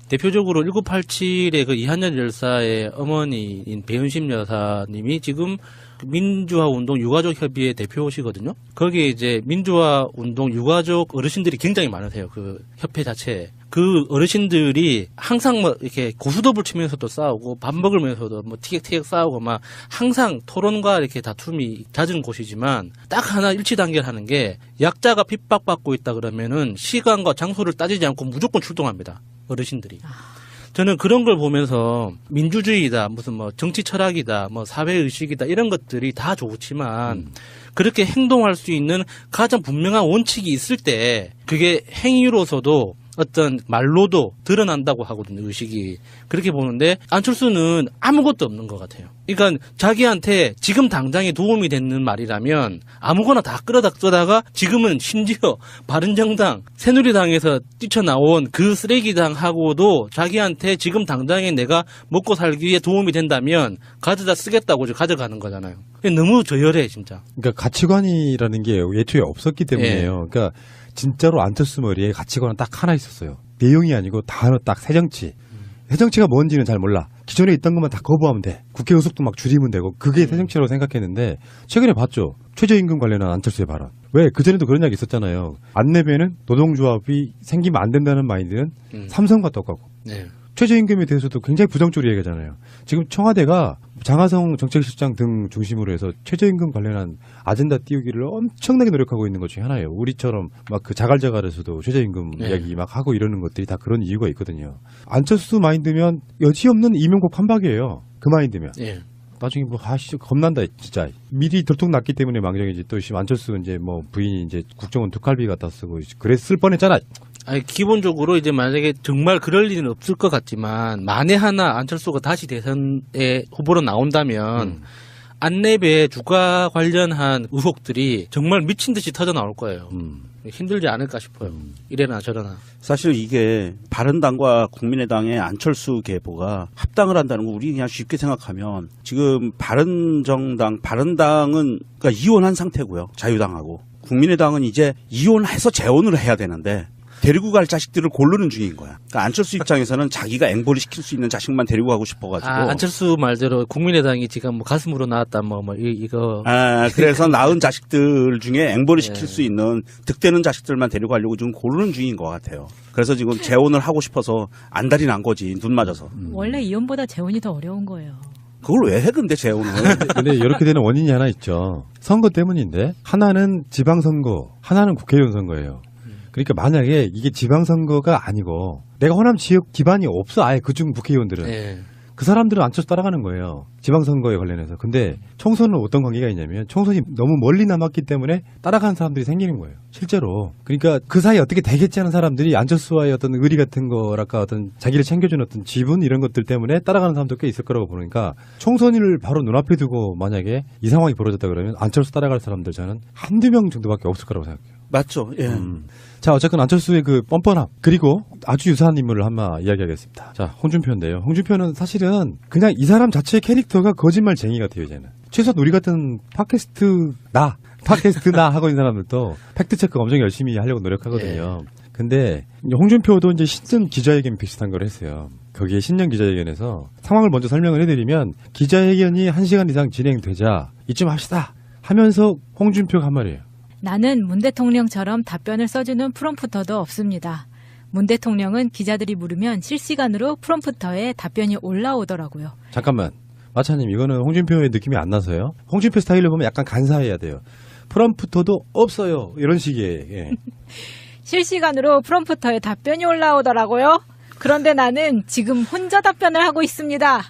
대표적으로 1987의 그 이한열 열사의 어머니인 배은심 여사님이 지금 민주화 운동 유가족 협의회 대표시거든요. 거기에 이제 민주화 운동 유가족 어르신들이 굉장히 많으세요. 그 협회 자체에. 그 어르신들이 항상 뭐 이렇게 고수톱을 치면서도 싸우고 밥 먹으면서도 뭐 티격태격 싸우고 막 항상 토론과 이렇게 다툼이 잦은 곳이지만 딱 하나 일치 단결하는 게 약자가 핍박받고 있다 그러면은 시간과 장소를 따지지 않고 무조건 출동합니다. 어르신들이. 저는 그런 걸 보면서 민주주의다, 무슨 뭐 정치 철학이다, 뭐 사회의식이다 이런 것들이 다 좋지만 그렇게 행동할 수 있는 가장 분명한 원칙이 있을 때 그게 행위로서도 어떤 말로도 드러난다고 하거든요, 의식이. 그렇게 보는데 안철수는 아무것도 없는 것 같아요. 그러니까 자기한테 지금 당장에 도움이 되는 말이라면 아무거나 다 끌어다 쓰다가 지금은 심지어 바른정당, 새누리당에서 뛰쳐나온 그 쓰레기당하고도 자기한테 지금 당장에 내가 먹고 살기 위해 도움이 된다면 가져다 쓰겠다고 가져가는 거잖아요. 너무 저열해, 진짜. 그러니까 가치관이라는 게 애초에 없었기 때문이에요. 그러니까 진짜로 안철수 머리에 가치관은 딱 하나 있었어요. 내용이 아니고 단어 딱 새정치. 새정치가 뭔지는 잘 몰라. 기존에 있던 것만 다 거부하면 돼. 국회 의석도 막 줄이면 되고 그게 새정치라고 생각했는데 최근에 봤죠. 최저임금 관련한 안철수의 발언. 왜? 그전에도 그런 이야기 있었잖아요. 안 내면은 노동조합이 생기면 안 된다는 마인드는 삼성과 똑같고. 네. 최저임금에 대해서도 굉장히 부정적으로 얘기하잖아요. 지금 청와대가 장하성 정책실장 등 중심으로 해서 최저임금 관련한 아젠다 띄우기를 엄청나게 노력하고 있는 것 중에 하나예요. 우리처럼 막 그 자갈자갈에서도 최저임금 이야기 막 하고 이러는 것들이 다 그런 이유가 있거든요. 안철수 마인드면 여지없는 이명박 판박이에요. 그 마인드면. 예. 나중에 뭐 겁난다 진짜. 미리 들통났기 때문에 망정이지. 또 안철수 이제 뭐 부인이 이제 국정원 두 칼비 갖다 쓰고 그랬을 뻔했잖아. 아니, 기본적으로 이제 만약에 정말 그럴 일은 없을 것 같지만 만에 하나 안철수가 다시 대선에 후보로 나온다면 안내배 주가 관련한 의혹들이 정말 미친 듯이 터져 나올 거예요. 힘들지 않을까 싶어요. 이래나 저래나. 사실 이게 바른당과 국민의당의 안철수 계보가 합당을 한다는 거 우리 그냥 쉽게 생각하면 지금 바른정당, 바른당은 그러니까 이혼한 상태고요. 자유당하고. 국민의당은 이제 이혼해서 재혼을 해야 되는데 데리고 갈 자식들을 고르는 중인 거야. 그러니까 안철수 입장에서는 자기가 앵벌이 시킬 수 있는 자식만 데리고 가고 싶어가지고. 안철수 말대로 국민의당이 지금 뭐 가슴으로 나왔다 이거. 그래서 낳은 자식들 중에 앵벌이 시킬 수 있는 득되는 자식들만 데려가려고 지금 고르는 중인 것 같아요. 그래서 지금 재혼을 하고 싶어서 안달이 난 거지, 눈 맞아서. 원래 이혼보다 재혼이 더 어려운 거예요. 그걸 왜 해 근데 재혼을. 근데 이렇게 되는 원인이 하나 있죠. 선거 때문인데 하나는 지방선거, 하나는 국회의원 선거예요. 그러니까 만약에 이게 지방선거가 아니고 내가 호남 지역 기반이 없어 아예 그중 국회의원들은. 네. 그 사람들은 안철수 따라가는 거예요. 지방선거에 관련해서. 근데 총선은 어떤 관계가 있냐면 총선이 너무 멀리 남았기 때문에 따라가는 사람들이 생기는 거예요. 실제로. 그러니까 그 사이에 어떻게 되겠지 하는 사람들이 안철수와의 어떤 의리 같은 거랄까 어떤 자기를 챙겨주는 어떤 지분 이런 것들 때문에 따라가는 사람도 꽤 있을 거라고 보니까 총선을 바로 눈앞에 두고 만약에 이 상황이 벌어졌다 그러면 안철수 따라갈 사람들 저는 한두 명 정도밖에 없을 거라고 생각해요. 맞죠. 예. 자, 어쨌건 안철수의 그 뻔뻔함 그리고 아주 유사한 인물을 한번 이야기하겠습니다. 자, 홍준표인데요. 홍준표는 사실은 그냥 이 사람 자체의 캐릭터가 거짓말쟁이 같아요. 이제는 최소한 우리 같은 팟캐스트나 하고 있는 사람들도 팩트체크 엄청 열심히 하려고 노력하거든요. 근데 이제 홍준표도 이제 신년 기자회견 비슷한 걸 했어요. 거기에 신년 기자회견에서 상황을 먼저 설명을 해드리면 기자회견이 1시간 이상 진행되자 이쯤 합시다 하면서 홍준표가 한 말이에요. 나는 문 대통령처럼 답변을 써주는 프롬프터도 없습니다. 문 대통령은 기자들이 물으면 실시간으로 프롬프터에 답변이 올라오더라고요. 잠깐만. 마차님 이거는 홍준표의 느낌이 안 나서요. 홍준표 스타일로 보면 약간 간사해야 돼요. 프롬프터도 없어요. 이런 식의. 예. 실시간으로 프롬프터에 답변이 올라오더라고요. 그런데 나는 지금 혼자 답변을 하고 있습니다.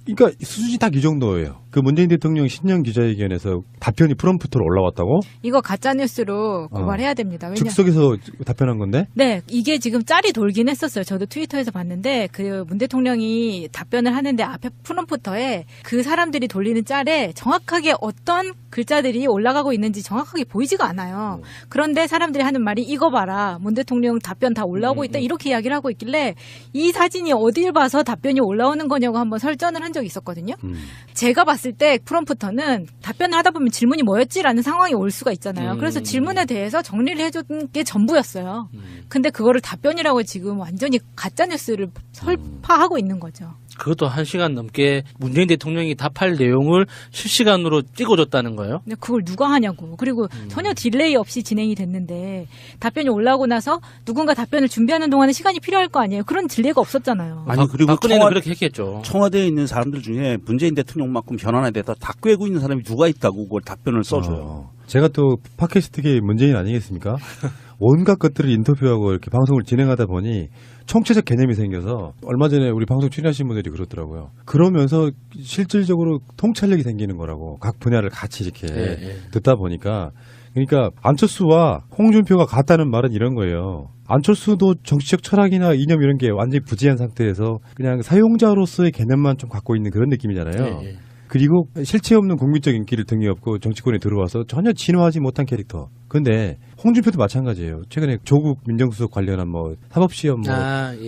그러니까 수준이 딱 이 정도예요. 그 문재인 대통령 신년 기자회견에서 답변이 프롬프터로 올라왔다고? 이거 가짜뉴스로 고발해야 됩니다. 왜냐? 즉석에서 답변한 건데? 네, 이게 지금 짤이 돌긴 했었어요. 저도 트위터에서 봤는데 그 문 대통령이 답변을 하는데 앞에 프롬프터에 그 사람들이 돌리는 짤에 정확하게 어떤 글자들이 올라가고 있는지 정확하게 보이지가 않아요. 그런데 사람들이 하는 말이 이거 봐라. 문 대통령 답변 다 올라오고 있다. 이렇게 이야기를 하고 있길래 이 사진이 어딜 봐서 답변이 올라오는 거냐고 한번 설전을 한 적이 있었거든요. 제가 봤을 때 프롬프터는 답변을 하다 보면 질문이 뭐였지라는 상황이 올 수가 있잖아요. 그래서 질문에 대해서 정리를 해준 게 전부였어요. 근데 그거를 답변이라고 지금 완전히 가짜뉴스를 설파하고 있는 거죠. 그것도 1시간 넘게 문재인 대통령이 답할 내용을 실시간으로 찍어줬다는 거예요? 근데 그걸 누가 하냐고. 그리고 전혀 딜레이 없이 진행이 됐는데 답변이 올라오고 나서 누군가 답변을 준비하는 동안에 시간이 필요할 거 아니에요. 그런 딜레이가 없었잖아요. 아니 그리고 박근혜는 그렇게 했겠죠. 청와대에 있는 사람들 중에 문재인 대통령만큼 현안에 대해서 다 꿰고 있는 사람이 누가 있다고 그걸 답변을 써줘요. 제가 또 팟캐스트계의 문재인 아니겠습니까? 온갖 것들을 인터뷰하고 이렇게 방송을 진행하다 보니 총체적 개념이 생겨서 얼마 전에 우리 방송 출연하신 분들이 그렇더라고요. 그러면서 실질적으로 통찰력이 생기는 거라고 각 분야를 같이 이렇게 듣다 보니까 그러니까 안철수와 홍준표가 같다는 말은 이런 거예요. 안철수도 정치적 철학이나 이념 이런 게 완전히 부재한 상태에서 그냥 사용자로서의 개념만 좀 갖고 있는 그런 느낌이잖아요. 그리고 실체 없는 국민적 인기를 등에 업고 정치권에 들어와서 전혀 진화하지 못한 캐릭터. 근데 홍준표도 마찬가지예요. 최근에 조국 민정수석 관련한 뭐 사법시험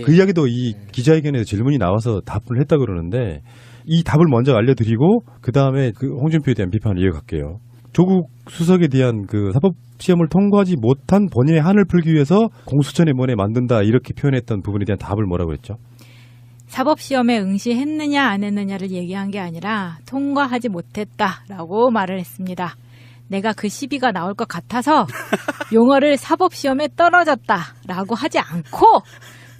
그 이야기도 이 기자회견에서 질문이 나와서 답을 했다 그러는데 이 답을 먼저 알려드리고 그 다음에 그 홍준표에 대한 비판을 이어갈게요. 조국 수석에 대한 그 사법시험을 통과하지 못한 본인의 한을 풀기 위해서 공수처 내보내 만든다 이렇게 표현했던 부분에 대한 답을 뭐라고 했죠? 사법시험에 응시했느냐 안 했느냐를 얘기한 게 아니라 통과하지 못했다라고 말을 했습니다. 내가 그 시비가 나올 것 같아서 용어를 사법시험에 떨어졌다라고 하지 않고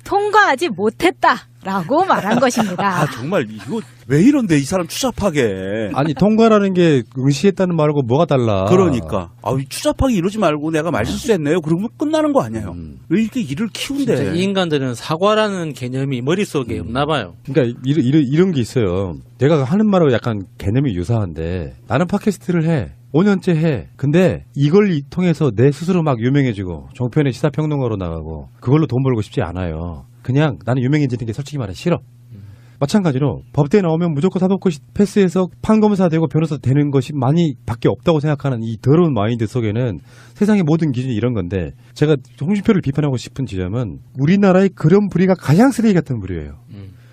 통과하지 못했다라고 말한 것입니다. 아 정말 이거 왜 이런데 이 사람 추잡하게. 아니 통과라는 게 응시했다는 말하고 뭐가 달라. 그러니까 이 추잡하게 이러지 말고 내가 말 실수했네요. 그러면 끝나는 거 아니에요. 왜 이렇게 일을 키운대. 진짜 이 인간들은 사과라는 개념이 머릿속에 없나 봐요. 그러니까 이런 게 있어요. 내가 하는 말하고 약간 개념이 유사한데 나는 팟캐스트를 해. 5년째 해. 근데 이걸 통해서 내 스스로 막 유명해지고 종편의 시사평론가로 나가고 그걸로 돈 벌고 싶지 않아요. 그냥 나는 유명해지는 게 솔직히 말해 싫어. 마찬가지로 법대에 나오면 무조건 사법고시 패스해서 판검사 되고 변호사 되는 것이 많이 밖에 없다고 생각하는 이 더러운 마인드 속에는 세상의 모든 기준이 이런 건데 제가 홍준표를 비판하고 싶은 지점은 우리나라의 그런 부리가 가장 쓰레기 같은 부리예요.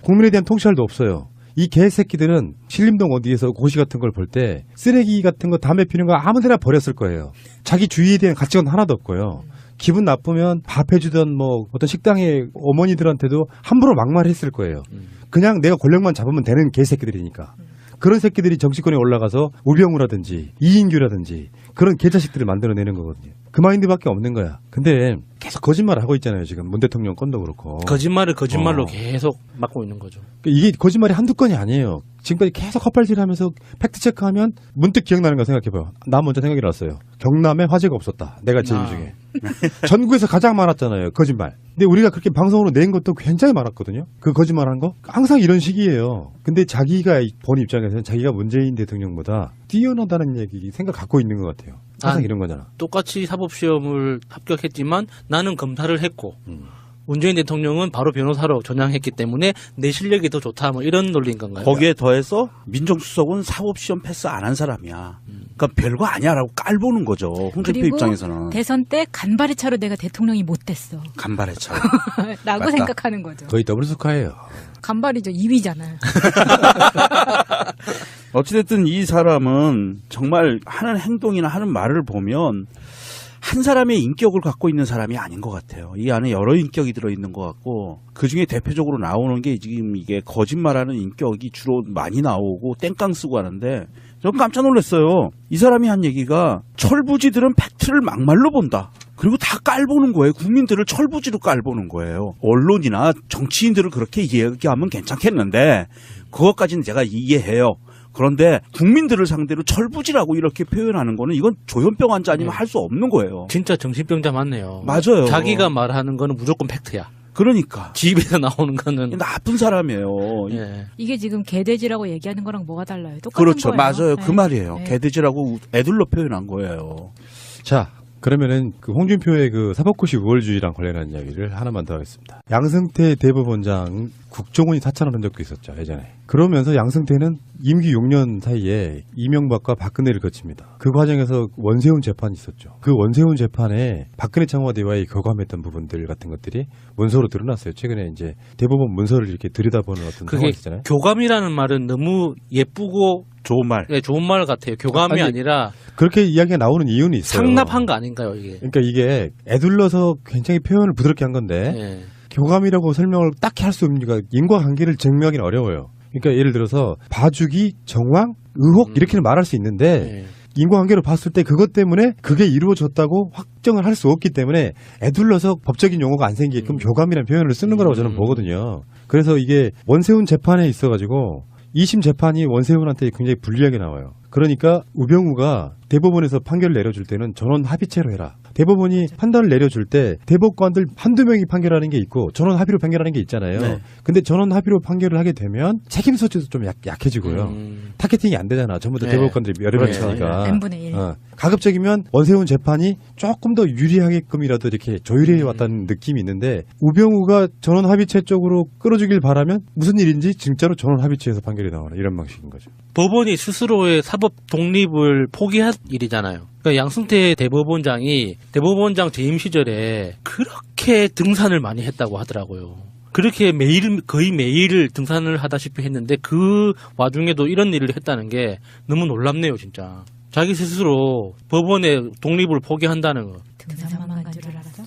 국민에 대한 통찰도 없어요. 이 개새끼들은 신림동 어디에서 고시 같은 걸 볼 때 쓰레기 같은 거 담배 피는 거 아무데나 버렸을 거예요. 자기 주위에 대한 가치관 하나도 없고요. 기분 나쁘면 밥 해주던 뭐 어떤 식당의 어머니들한테도 함부로 막말했을 거예요. 그냥 내가 권력만 잡으면 되는 개새끼들이니까. 그런 새끼들이 정치권에 올라가서 우병우라든지 이인규라든지 그런 개자식들을 만들어내는 거거든요. 그 마인드밖에 없는 거야. 근데 계속 거짓말을 하고 있잖아요. 지금 문 대통령 건도 그렇고. 거짓말을 거짓말로 계속 막고 있는 거죠. 이게 거짓말이 한두 건이 아니에요. 지금까지 계속 헛발질하면서 팩트 체크하면 문득 기억나는 거 생각해봐요. 나 먼저 생각이 났어요. 경남에 화재가 없었다. 내가 제일 중에. 전국에서 가장 많았잖아요. 거짓말. 근데 우리가 그렇게 방송으로 낸 것도 굉장히 많았거든요. 그 거짓말한 거. 항상 이런 식이에요. 근데 자기가 본 입장에서는 자기가 문재인 대통령보다 뛰어나다는 얘기 생각 갖고 있는 것 같아요. 항상 이런 거잖아. 똑같이 사법시험을 합격했지만 나는 검사를 했고 문재인 대통령은 바로 변호사로 전향했기 때문에 내 실력이 더 좋다 뭐 이런 논리인 건가요? 거기에 더해서 민정수석은 사법시험 패스 안 한 사람이야. 그러니까 별거 아니야라고 깔보는 거죠. 홍준표 그리고 입장에서는. 대선 때 간발의 차로 내가 대통령이 못 됐어. 간발의 차. 라고 맞다. 생각하는 거죠. 거의 더블 스코어예요. 간발이죠. 2위잖아요. 어찌됐든 이 사람은 정말 하는 행동이나 하는 말을 보면 한 사람의 인격을 갖고 있는 사람이 아닌 것 같아요. 이 안에 여러 인격이 들어있는 것 같고 그중에 대표적으로 나오는 게 지금 이게 거짓말하는 인격이 주로 많이 나오고 땡깡 쓰고 하는데 전 깜짝 놀랐어요. 이 사람이 한 얘기가 철부지들은 팩트를 막말로 본다. 그리고 다 깔보는 거예요. 국민들을 철부지로 깔보는 거예요. 언론이나 정치인들을 그렇게 얘기하면 괜찮겠는데 그것까지는 제가 이해해요. 그런데 국민들을 상대로 철부지라고 이렇게 표현하는 거는 이건 조현병 환자 아니면 할 수 없는 거예요. 진짜 정신병자 맞네요. 맞아요. 자기가 말하는 거는 무조건 팩트야. 그러니까. 집에서 나오는 거는 나쁜 사람이에요. 예. 이게 지금 개돼지라고 얘기하는 거랑 뭐가 달라요? 똑같은 그렇죠. 거예요. 맞아요. 네. 그 말이에요. 네. 개돼지라고 애들로 표현한 거예요. 자, 그러면은 그 홍준표의 그 사법고시 우월주의랑 관련한 이야기를 하나만 더 하겠습니다. 양승태 대법원장 국정원이 사찰을 한 적도 있었죠, 예전에. 그러면서 양승태는 임기 6년 사이에 이명박과 박근혜를 거칩니다. 그 과정에서 원세훈 재판이 있었죠. 그 원세훈 재판에 박근혜 청와대와의 교감했던 부분들 같은 것들이 문서로 드러났어요. 최근에 이제 대법원 문서를 이렇게 들여다보는 어떤 상황이 그게 있잖아요. 교감이라는 말은 너무 예쁘고 좋은 말. 예, 좋은 말 같아요. 교감이 아니, 아니라 그렇게 이야기가 나오는 이유는 있어요. 상납한 거 아닌가요, 이게? 그러니까 이게 애둘러서 굉장히 표현을 부드럽게 한 건데 예. 교감이라고 설명을 딱히 할 수 없으니까 인과관계를 증명하기는 어려워요. 그러니까 예를 들어서 봐주기, 정황, 의혹 이렇게는 말할 수 있는데 예. 인과관계로 봤을 때 그것 때문에 그게 이루어졌다고 확정을 할 수 없기 때문에 애둘러서 법적인 용어가 안 생기게끔 교감이라는 표현을 쓰는 거라고 저는 보거든요. 그래서 이게 원세훈 재판에 있어가지고 2심 재판이 원세훈한테 굉장히 불리하게 나와요. 그러니까 우병우가 대법원에서 판결을 내려줄 때는 전원 합의체로 해라. 대법원이 판단을 내려줄 때 대법관들 한두 명이 판결하는 게 있고 전원 합의로 판결하는 게 있잖아요. 네. 근데 전원 합의로 판결을 하게 되면 책임 소재도 좀 약해지고요. 타겟팅이 안 되잖아. 전부 다 네. 대법관들이 여러 네. 명이니까. n분의 1. 가급적이면 원세훈 재판이 조금 더 유리하게끔이라도 이렇게 조율해 왔다는 느낌이 있는데 우병우가 전원 합의체 쪽으로 끌어주길 바라면 무슨 일인지 진짜로 전원 합의체에서 판결이 나오는 이런 방식인 거죠. 법원이 스스로의 사법 독립을 포기한 일이잖아요. 그러니까 양승태 대법원장이 대법원장 재임 시절에 그렇게 등산을 많이 했다고 하더라고요. 그렇게 거의 매일 등산을 하다시피 했는데 그 와중에도 이런 일을 했다는 게 너무 놀랍네요, 진짜. 자기 스스로 법원의 독립을 포기한다는 거. 등산만 간 줄 알았어?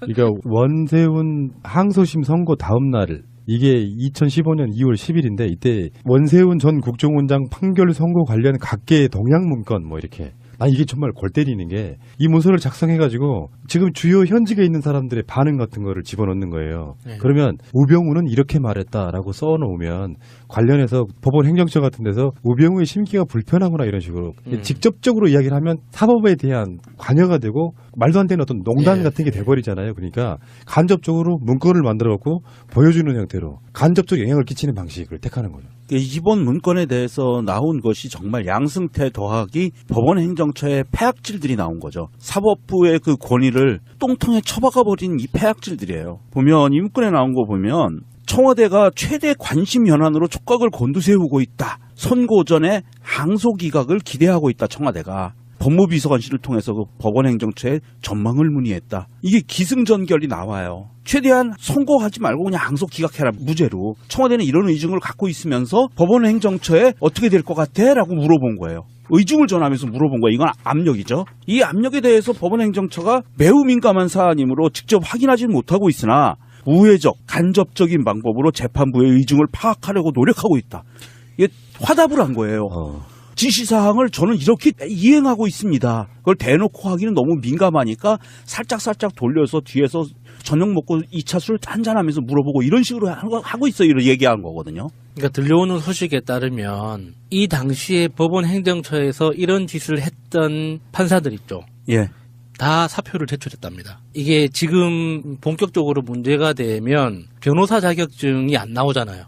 그러니까 원세훈 항소심 선고 다음 날 이게 2015년 2월 10일인데 이때 원세훈 전 국정원장 판결 선고 관련 각계의 동향 문건 뭐 이렇게 이게 정말 골 때리는 게 이 문서를 작성해가지고 지금 주요 현직에 있는 사람들의 반응 같은 거를 집어넣는 거예요. 네. 그러면 우병우는 이렇게 말했다라고 써놓으면 관련해서 법원 행정처 같은 데서 우병우의 심기가 불편하구나 이런 식으로 직접적으로 이야기를 하면 사법에 대한 관여가 되고 말도 안 되는 어떤 농단 예. 같은 게 돼버리잖아요. 그러니까 간접적으로 문건을 만들어갖고 보여주는 형태로 간접적 영향을 끼치는 방식을 택하는 거죠. 이번 문건에 대해서 나온 것이 정말 양승태 더하기 법원 행정처의 폐악질들이 나온 거죠. 사법부의 그 권위를 똥통에 처박아 버린 이 폐악질들이에요. 보면 이 문건에 나온 거 보면 청와대가 최대 관심 현안으로 촉각을 곤두세우고 있다. 선고 전에 항소 기각을 기대하고 있다. 청와대가. 법무비서관실을 통해서 그 법원 행정처에 전망을 문의했다. 이게 기승전결이 나와요. 최대한 선고하지 말고 그냥 항소 기각해라 무죄로. 청와대는 이런 의중을 갖고 있으면서 법원 행정처에 어떻게 될 것 같아? 라고 물어본 거예요. 의중을 전하면서 물어본 거예요. 이건 압력이죠. 이 압력에 대해서 법원 행정처가 매우 민감한 사안이므로 직접 확인하지는 못하고 있으나 우회적, 간접적인 방법으로 재판부의 의중을 파악하려고 노력하고 있다. 이게 화답을 한 거예요. 지시사항을 저는 이렇게 이행하고 있습니다. 그걸 대놓고 하기는 너무 민감하니까 살짝 돌려서 뒤에서 저녁 먹고 2차 술 한잔하면서 물어보고 이런 식으로 하고 있어요. 이런 얘기한 거거든요. 그러니까 들려오는 소식에 따르면 이 당시에 법원 행정처에서 이런 짓을 했던 판사들 있죠. 예. 다 사표를 제출했답니다. 이게 지금 본격적으로 문제가 되면 변호사 자격증이 안 나오잖아요.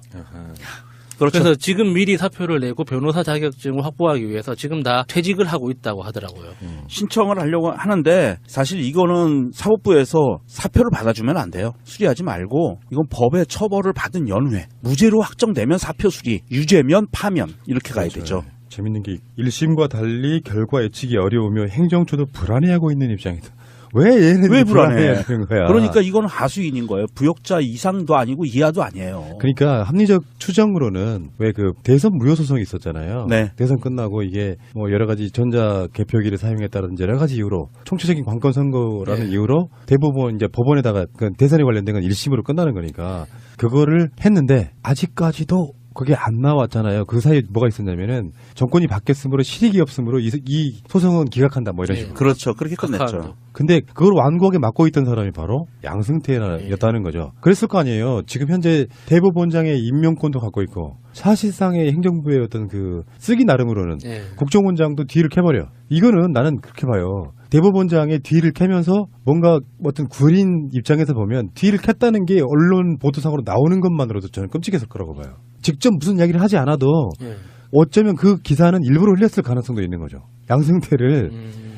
그렇죠. 그래서 지금 미리 사표를 내고 변호사 자격증을 확보하기 위해서 지금 다 퇴직을 하고 있다고 하더라고요. 신청을 하려고 하는데 사실 이거는 사법부에서 사표를 받아주면 안 돼요. 수리하지 말고 이건 법의 처벌을 받은 연후에 무죄로 확정되면 사표 수리, 유죄면 파면 이렇게 가야 되죠. 재밌는 게 1심과 달리 결과 예측이 어려우며 행정처도 불안해하고 있는 입장이다. 왜 얘는 왜 불안해하는 거야? 그러니까 이건 하수인인 거예요. 부역자 이상도 아니고 이하도 아니에요. 그러니까 합리적 추정으로는 왜 그 대선 무효 소송이 있었잖아요. 네. 대선 끝나고 이게 뭐 여러 가지 전자 개표기를 사용했다든지 여러 가지 이유로 총체적인 관건 선거라는 이유로 대부분 이제 법원에다가 그 대선에 관련된 건 1심으로 끝나는 거니까 그거를 했는데 아직까지도 그게 안 나왔잖아요. 그 사이에 뭐가 있었냐면은 정권이 바뀌었으므로 실익이 없으므로 이 소송은 기각한다 뭐 이런 식으로. 그렇죠. 그렇게 끝냈죠. 각하도. 근데 그걸 완고하게 맡고 있던 사람이 바로 양승태였다는 거죠. 그랬을 거 아니에요. 지금 현재 대법원장의 임명권도 갖고 있고 사실상의 행정부의 어떤 그 쓰기 나름으로는 예. 국정원장도 뒤를 캐버려. 이거는 나는 그렇게 봐요. 대법원장의 뒤를 캐면서 뭔가 어떤 군인 입장에서 보면 뒤를 캤다는 게 언론 보도상으로 나오는 것만으로도 저는 끔찍했을 거라고 봐요. 직접 무슨 이야기를 하지 않아도 예. 어쩌면 그 기사는 일부러 흘렸을 가능성도 있는 거죠. 양승태를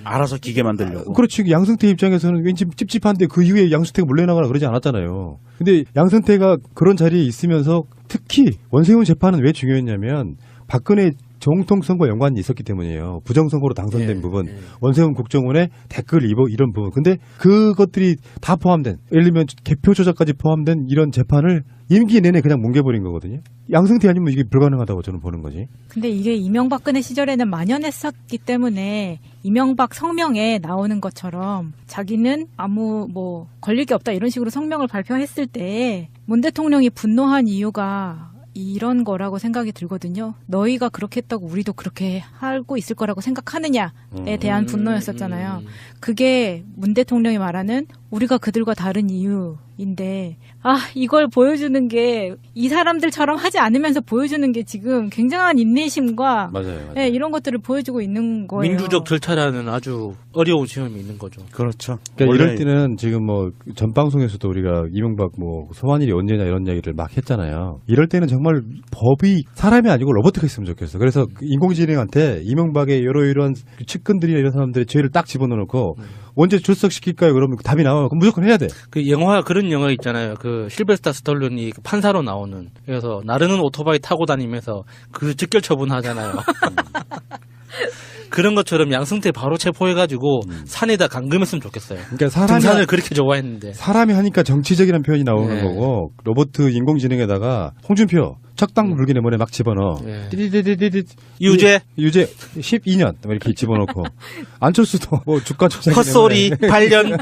알아서 기계 만들려고. 그렇지. 양승태 입장에서는 왠지 찝찝한데 그 이후에 양승태가 물러나거나 그러지 않았잖아요. 근데 양승태가 그런 자리에 있으면서 특히 원세훈 재판은 왜 중요했냐면 박근혜 정통 선거 연관이 있었기 때문이에요. 부정선거로 당선된 예, 부분, 예. 원세훈 국정원의 댓글 이런 부분. 근데 그것들이 다 포함된, 예를 들면 개표 조작까지 포함된 이런 재판을 임기 내내 그냥 뭉개버린 거거든요. 양승태 아니면 이게 불가능하다고 저는 보는 거지. 근데 이게 이명박근혜 시절에는 만연했었기 때문에 이명박 성명에 나오는 것처럼 자기는 아무 뭐 걸릴 게 없다 이런 식으로 성명을 발표했을 때 문 대통령이 분노한 이유가 이런 거라고 생각이 들거든요. 너희가 그렇게 했다고 우리도 그렇게 하고 있을 거라고 생각하느냐에 대한 분노였었잖아요. 그게 문 대통령이 말하는 우리가 그들과 다른 이유인데 이걸 보여주는 게 이 사람들처럼 하지 않으면서 보여주는 게 지금 굉장한 인내심과 맞아요. 예, 이런 것들을 보여주고 있는 거예요. 민주적 절차라는 아주 어려운 시험이 있는 거죠. 그렇죠. 그러니까 이럴 때는 지금 뭐 전 방송에서도 우리가 이명박 뭐 소환일이 언제냐 이런 이야기를 막 했잖아요. 이럴 때는 정말 법이 사람이 아니고 로봇가 있으면 좋겠어. 그래서 그 인공지능한테 이명박의 이러이러한 측근들이나 이런 사람들의 죄를 딱 집어넣고 언제 출석시킬까요? 그러면 답이 나와요. 그럼 무조건 해야 돼. 그 영화 그런 영화 있잖아요. 그 실베스타 스탈론이 그 판사로 나오는. 그래서 나르는 오토바이 타고 다니면서 그 즉결 처분하잖아요. 그런 것처럼 양승태 바로 체포해가지고 산에다 감금했으면 좋겠어요. 그러니까 등산을 그렇게 좋아했는데. 사람이 하니까 정치적이라는 표현이 나오는 네. 거고 로봇 인공지능에다가 홍준표 척당 불기내 머리에 막 집어넣어. 네. 띠디디디디 유죄 12년 이렇게 집어넣고 안철수도 뭐 주가 조작 헛소리 8년.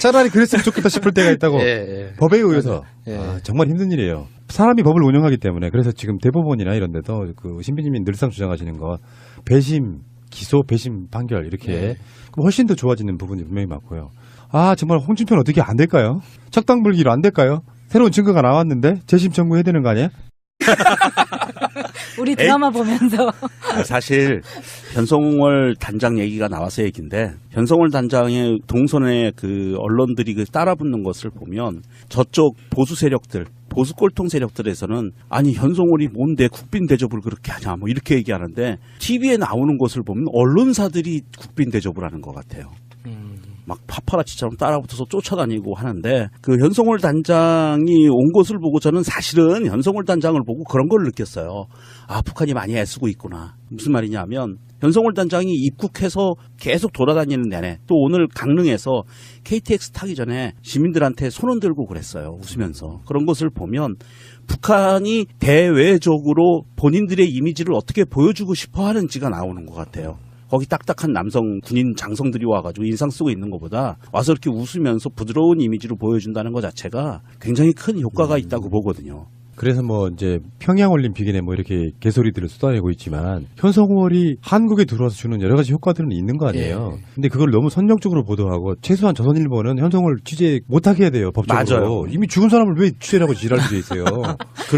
차라리 그랬으면 좋겠다 싶을 때가 있다고. 예. 법에 의해서 예. 정말 힘든 일이에요. 사람이 법을 운영하기 때문에 그래서 지금 대법원이나 이런 데도 그 신비님이 늘상 주장하시는 거 배심 기소 배심 판결 이렇게 네. 그럼 훨씬 더 좋아지는 부분이 분명히 많고요. 정말 홍준표는 어떻게 안 될까요? 척당불기로 안 될까요? 새로운 증거가 나왔는데 재심 청구해야 되는 거 아니야? 우리 드라마 보면서 사실 변성월 단장 얘기가 나와서 얘기인데 변성월 단장의 동선에 그 언론들이 그 따라붙는 것을 보면 저쪽 보수 세력들 보수 꼴통 세력들에서는 아니 현송월이 뭔데 국빈 대접을 그렇게 하냐 뭐 이렇게 얘기하는데 TV에 나오는 것을 보면 언론사들이 국빈 대접을 하는 것 같아요. 막 파파라치처럼 따라붙어서 쫓아다니고 하는데 그 현송월 단장이 온 것을 보고 저는 사실은 현송월 단장을 보고 그런 걸 느꼈어요. 북한이 많이 애쓰고 있구나. 무슨 말이냐면 현송월 단장이 입국해서 계속 돌아다니는 내내 또 오늘 강릉에서 KTX 타기 전에 시민들한테 손 흔들고 그랬어요. 웃으면서. 그런 것을 보면 북한이 대외적으로 본인들의 이미지를 어떻게 보여주고 싶어 하는지가 나오는 것 같아요. 거기 딱딱한 남성 군인 장성들이 와가지고 인상 쓰고 있는 것보다 와서 이렇게 웃으면서 부드러운 이미지로 보여준다는 것 자체가 굉장히 큰 효과가 있다고 보거든요. 그래서 뭐 이제 평양올림픽이네 뭐 이렇게 개소리들을 쏟아내고 있지만 현성월이 한국에 들어와서 주는 여러 가지 효과들은 있는 거 아니에요. 예. 근데 그걸 너무 선정적으로 보도하고 최소한 조선일보는 현성월 취재 못하게 해야 돼요. 법적으로. 맞아요. 이미 죽은 사람을 왜 취재라고 지랄을 돼 있어요.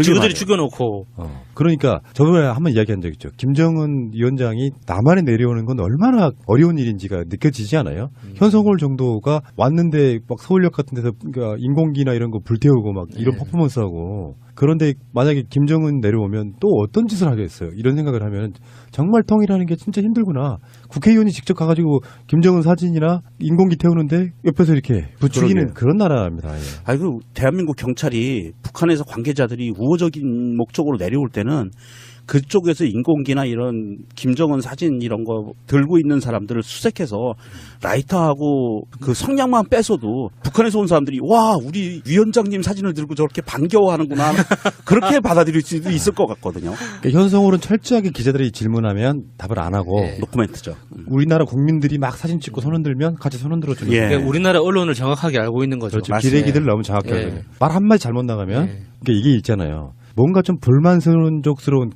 지그들이 죽여놓고 그러니까 저번에 한번 이야기한 적 있죠. 김정은 위원장이 남한에 내려오는 건 얼마나 어려운 일인지가 느껴지지 않아요? 현성월 정도가 왔는데 막 서울역 같은 데서 그러니까 인공기나 이런 거 불태우고 막 이런 퍼포먼스하고 그런데 만약에 김정은 내려오면 또 어떤 짓을 하겠어요? 이런 생각을 하면 정말 통일하는 게 진짜 힘들구나. 국회의원이 직접 가가지고 김정은 사진이나 인공기 태우는데 옆에서 이렇게 부추기는 그런 나라입니다. 예. 아이고 대한민국 경찰이 북한에서 관계자들이 우호적인 목적으로 내려올 때는 그쪽에서 인공기나 이런 김정은 사진 이런 거 들고 있는 사람들을 수색해서 라이터하고 그 성냥만 뺏어도 북한에서 온 사람들이 와 우리 위원장님 사진을 들고 저렇게 반겨워하는구나 그렇게 받아들일 수도 있을 것 같거든요. 그러니까 현성월은 철저하게 기자들이 질문하면 답을 안 하고 예. 노코멘트죠. 우리나라 국민들이 막 사진 찍고 손 흔들면 같이 손 흔들어 주는 예. 거예요. 그러니까 우리나라 언론을 정확하게 알고 있는 거죠. 그렇죠. 맞습니다. 기레기들 너무 정확하게 예. 하거든요. 말 한마디 잘못 나가면 예. 그러니까 이게 있잖아요. 뭔가 좀 불만스러운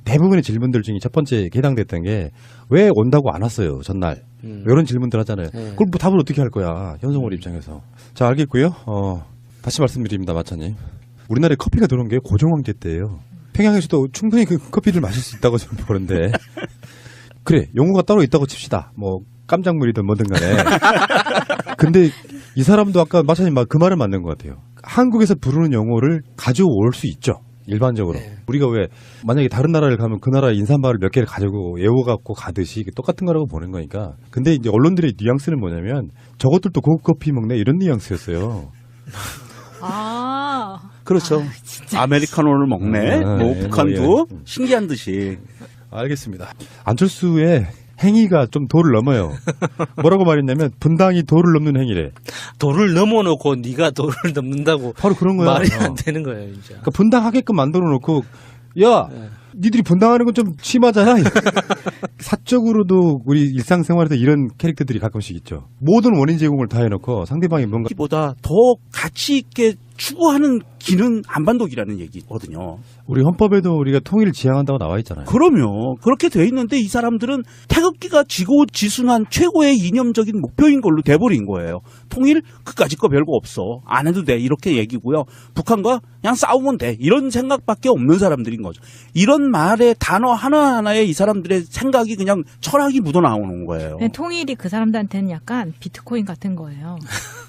대부분의 질문들 중에 첫 번째 해당됐던 게 왜 온다고 안 왔어요 전날 이런 질문들 하잖아요. 예. 그걸 뭐 답을 어떻게 할 거야 현성월 입장에서. 자 알겠고요. 다시 말씀드립니다 마차님. 우리나라에 커피가 들어온 게 고종황제 때예요. 평양에서도 충분히 그 커피를 마실 수 있다고 저는 보는데 그래 용어가 따로 있다고 칩시다. 뭐 깜짝물이든 뭐든 간에. 근데 이 사람도 아까 마차님 그 말은 맞는 것 같아요. 한국에서 부르는 용어를 가져올 수 있죠. 일반적으로. 네. 우리가 왜 만약에 다른 나라를 가면 그 나라 인사말을 몇 개를 가지고 외워갖고 가듯이 똑같은 거라고 보는 거니까. 근데 이제 언론들의 뉘앙스는 뭐냐면 저것들도 고급 커피 먹네 이런 뉘앙스였어요. 아. 그렇죠. 아메리카노를 먹네. 뭐 예, 북한도 뭐, 예. 신기한 듯이. 알겠습니다. 안철수의 행위가 좀 도를 넘어요. 뭐라고 말했냐면 분당이 도를 넘는 행위래. 도를 넘어놓고 네가 도를 넘는다고 바로 그런 거야. 말이 안 되는 거예요, 진짜. 그러니까 분당하게끔 만들어 놓고 야 니들이 분당하는 건 좀 심하잖아. 사적으로도 우리 일상생활에서 이런 캐릭터들이 가끔씩 있죠. 모든 원인 제공을 다 해놓고 상대방이 뭔가 보다 더 가치 있게 추구하는 기는 안반독이라는 얘기거든요. 우리 헌법에도 우리가 통일을 지향한다고 나와 있잖아요. 그럼요. 그렇게 돼 있는데 이 사람들은 태극기가 지고지순한 최고의 이념적인 목표인 걸로 돼버린 거예요. 통일 그까짓 거 별거 없어. 안 해도 돼. 이렇게 얘기고요. 북한과 그냥 싸우면 돼. 이런 생각밖에 없는 사람들인 거죠. 이런 말의 단어 하나하나에 이 사람들의 생각이 그냥 철학이 묻어나오는 거예요. 네, 통일이 그 사람들한테는 약간 비트코인 같은 거예요.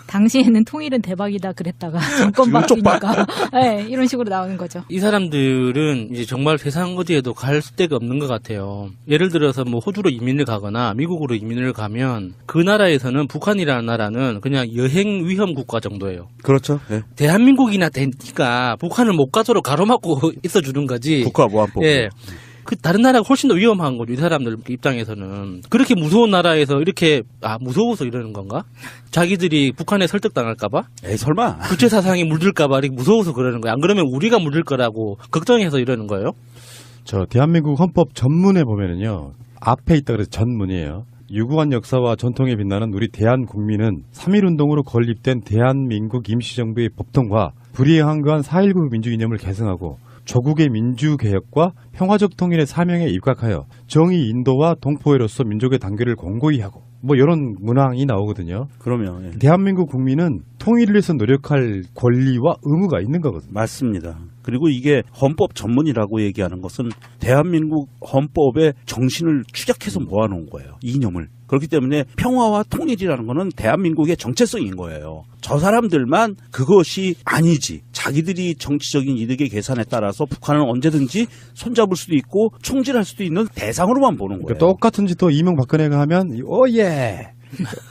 당시에는 통일은 대박이다 그랬다가 정권 바뀌니까 네, 이런 식으로 나오는 거죠. 이 사람들은 이제 정말 세상 어디에도 갈 데가 없는 것 같아요. 예를 들어서 뭐 호주로 이민을 가거나 미국으로 이민을 가면 그 나라에서는 북한이라는 나라는 그냥 여행 위험 국가 정도예요. 그렇죠. 네. 대한민국이나 되니까 북한을 못 가도록 가로막고 있어주는 거지. 국가보안법. 예. 그 다른 나라가 훨씬 더 위험한 거죠. 이 사람들 입장에서는. 그렇게 무서운 나라에서 이렇게 무서워서 이러는 건가? 자기들이 북한에 설득당할까 봐? 에이 설마. 국제 사상이 물들까 봐 이렇게 무서워서 그러는 거야. 안 그러면 우리가 물들 거라고 걱정해서 이러는 거예요? 저 대한민국 헌법 전문에 보면은요. 앞에 있다 그래서 전문이에요. 유구한 역사와 전통에 빛나는 우리 대한국민은 3.1운동으로 건립된 대한민국 임시정부의 법통과 불의에 항거한 4.19 민주이념을 계승하고 조국의 민주개혁과 평화적 통일의 사명에 입각하여 정의 인도와 동포애로서 민족의 단결을 공고히 하고 뭐 이런 문항이 나오거든요. 그러면 예. 대한민국 국민은 통일을 위해서 노력할 권리와 의무가 있는 거거든요. 맞습니다. 그리고 이게 헌법 전문이라고 얘기하는 것은 대한민국 헌법의 정신을 추적해서 모아놓은 거예요. 이념을. 그렇기 때문에 평화와 통일이라는 거는 대한민국의 정체성인 거예요. 저 사람들만 그것이 아니지. 자기들이 정치적인 이득의 계산에 따라서 북한은 언제든지 손잡을 수도 있고 총질할 수도 있는 대상으로만 보는 거예요. 그러니까 똑같은 짓도 이명박근혜가 하면 오예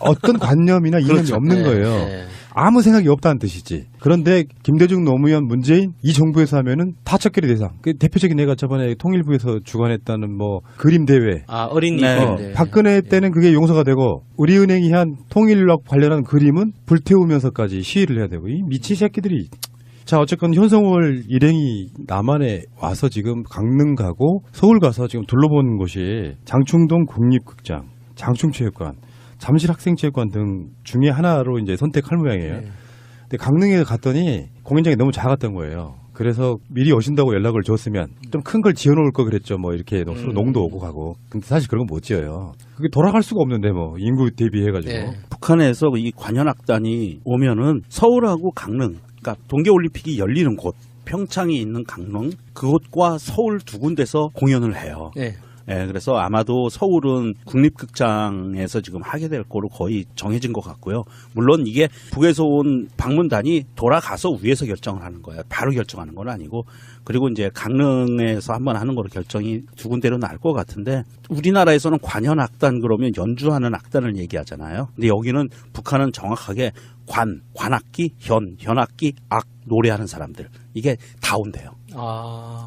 어떤 관념이나 이념이 그렇죠. 없는 거예요. 네. 아무 생각이 없다는 뜻이지. 그런데 김대중, 노무현, 문재인 이 정부에서 하면은 다 척결이 대상. 그 대표적인 예가 저번에 통일부에서 주관했다는 뭐 그림 대회. 어린이. 네. 박근혜 때는 그게 용서가 되고 우리은행이 한 통일력 관련한 그림은 불태우면서까지 시위를 해야 되고 이 미친 새끼들이. 자 어쨌건 현성월 일행이 남한에 와서 지금 강릉 가고 서울 가서 지금 둘러본 곳이 장충동 국립극장, 장충체육관, 잠실학생체육관 등 중에 하나로 이제 선택할 모양이에요. 네. 근데 강릉에 갔더니 공연장이 너무 작았던 거예요. 그래서 미리 오신다고 연락을 줬으면 좀 큰 걸 지어놓을 거 그랬죠. 뭐 이렇게 서로 농도 오고 가고. 근데 사실 그런 거 못 지어요. 그게 돌아갈 수가 없는데 뭐 인구 대비해가지고. 네. 북한에서 이 관현악단이 오면은 서울하고 강릉, 그러니까 동계올림픽이 열리는 곳, 평창이 있는 강릉 그곳과 서울 두 군데서 공연을 해요. 네. 예, 그래서 아마도 서울은 국립극장에서 지금 하게 될 거로 거의 정해진 것 같고요. 물론 이게 북에서 온 방문단이 돌아가서 위에서 결정을 하는 거예요. 바로 결정하는 건 아니고. 그리고 이제 강릉에서 한번 하는 거로 결정이 두 군데로 날 것 같은데 우리나라에서는 관현악단 그러면 연주하는 악단을 얘기하잖아요. 근데 여기는 북한은 정확하게 관악기, 현악기, 악, 노래하는 사람들. 이게 다 온대요.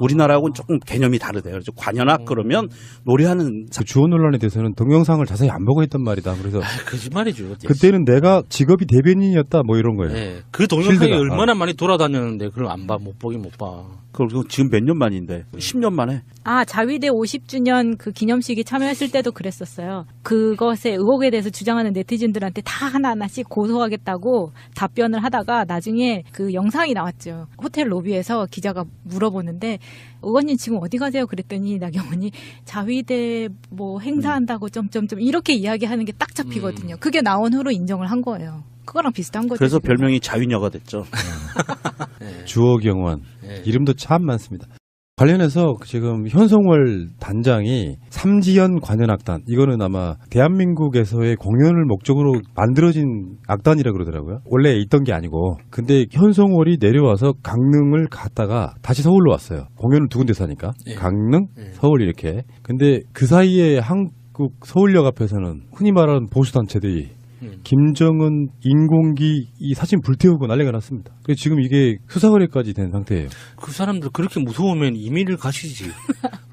우리나라하고는 조금 개념이 다르대요. 그래서 관현악 그러면 노래하는 그 주어 논란에 대해서는 동영상을 자세히 안 보고 했단 말이다. 그래서 거짓말이죠. 그때는 내가 직업이 대변인이었다 뭐 이런 거예요. 네. 그 동영상이 실드가. 얼마나 많이 돌아다녔는데 그걸 안 봐, 못 보긴 못 봐. 그리고 지금 몇 년 만인데 10년 만에. 자위대 50주년 그 기념식에 참여했을 때도 그랬었어요. 그것에 의혹에 대해서 주장하는 네티즌들한테 다 하나하나씩 고소하겠다고 답변을 하다가 나중에 그 영상이 나왔죠. 호텔 로비에서 기자가 물어보는데 의원님 지금 어디 가세요? 그랬더니 나경원이 자위대 뭐 행사한다고 점점점 이렇게 이야기하는 게 딱 잡히거든요. 그게 나온 후로 인정을 한 거예요. 그거랑 비슷한 거죠. 그래서 지금. 별명이 자위녀가 됐죠. 주어경원 네. 이름도 참 많습니다. 관련해서 지금 현송월 단장이 삼지연 관현악단 이거는 아마 대한민국에서의 공연을 목적으로 만들어진 악단이라 그러더라고요. 원래 있던 게 아니고 근데 현송월이 내려와서 강릉을 갔다가 다시 서울로 왔어요. 공연을 두 군데서 하니까 네. 강릉, 네. 서울 이렇게. 근데 그 사이에 한국 서울역 앞에서는 흔히 말하는 보수단체들이 김정은 인공기 이 사진 불태우고 난리가 났습니다. 그래서 지금 이게 수사거래까지 된 상태예요. 그 사람들 그렇게 무서우면 이민을 가시지.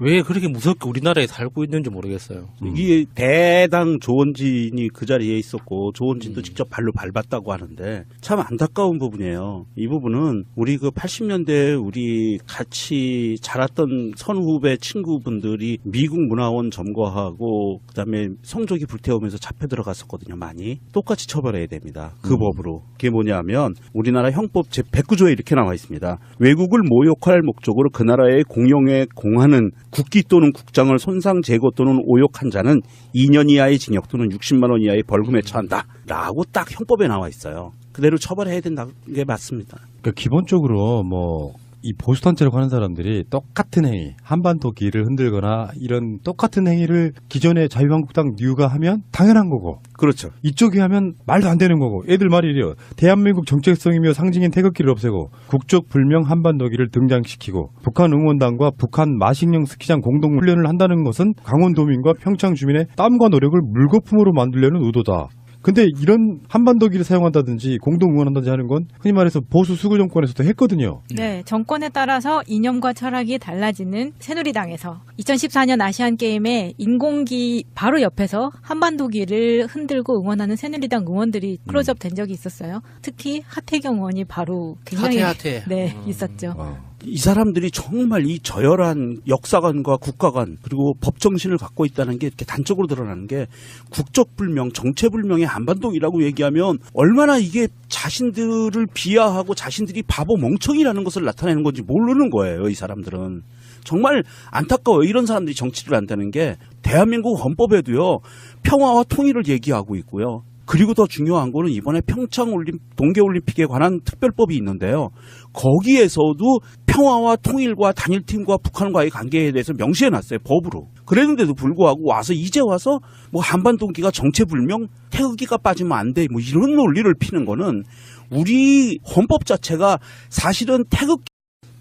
왜 그렇게 무섭게 우리나라에 살고 있는지 모르겠어요. 이게 대당 조원진이 그 자리에 있었고 조원진도 직접 발로 밟았다고 하는데 참 안타까운 부분이에요. 이 부분은 우리 그 80년대 우리 같이 자랐던 선후배 친구분들이 미국 문화원 점거하고 그다음에 성조기 불태우면서 잡혀 들어갔었거든요. 많이. 똑같이 처벌해야 됩니다. 그 법으로. 그게 뭐냐면 우리나라 형법 제109조에 이렇게 나와 있습니다. 외국을 모욕할 목적으로 그 나라의 공용에 공하는 국기 또는 국장을 손상, 제거 또는 오욕한 자는 2년 이하의 징역 또는 60만 원 이하의 벌금에 처한다. 라고 딱 형법에 나와 있어요. 그대로 처벌해야 된다는 게 맞습니다. 그러니까 기본적으로 뭐 이 보수단체라고 하는 사람들이 똑같은 행위, 한반도 기를 흔들거나 이런 똑같은 행위를 기존의 자유한국당 뉴가 하면 당연한 거고 그렇죠. 이쪽이 하면 말도 안 되는 거고 애들 말이 이래요. 대한민국 정체성이며 상징인 태극기를 없애고 국적 불명 한반도기를 등장시키고 북한 응원단과 북한 마식령 스키장 공동훈련을 한다는 것은 강원도민과 평창 주민의 땀과 노력을 물거품으로 만들려는 의도다. 근데 이런 한반도기를 사용한다든지 공동 응원한다든지 하는 건 흔히 말해서 보수 수구 정권에서도 했거든요. 네, 정권에 따라서 이념과 철학이 달라지는 새누리당에서 2014년 아시안게임에 인공기 바로 옆에서 한반도기를 흔들고 응원하는 새누리당 의원들이 클로즈업 된 적이 있었어요. 특히 하태경 의원이 바로 굉장히 하태. 네, 있었죠. 이 사람들이 정말 이 저열한 역사관과 국가관 그리고 법정신을 갖고 있다는 게 이렇게 단적으로 드러나는 게 국적불명, 정체불명의 한반도이라고 얘기하면 얼마나 이게 자신들을 비하하고 자신들이 바보 멍청이라는 것을 나타내는 건지 모르는 거예요. 이 사람들은. 정말 안타까워요. 이런 사람들이 정치를 한다는 게 대한민국 헌법에도요. 평화와 통일을 얘기하고 있고요. 그리고 더 중요한 거는 이번에 평창 동계올림픽에 관한 특별법이 있는데요. 거기에서도 평화와 통일과 단일팀과 북한과의 관계에 대해서 명시해놨어요. 법으로. 그랬는데도 불구하고 와서 이제 와서 뭐 한반도기가 정체불명, 태극기가 빠지면 안 돼. 뭐 이런 논리를 피는 거는 우리 헌법 자체가 사실은 태극기.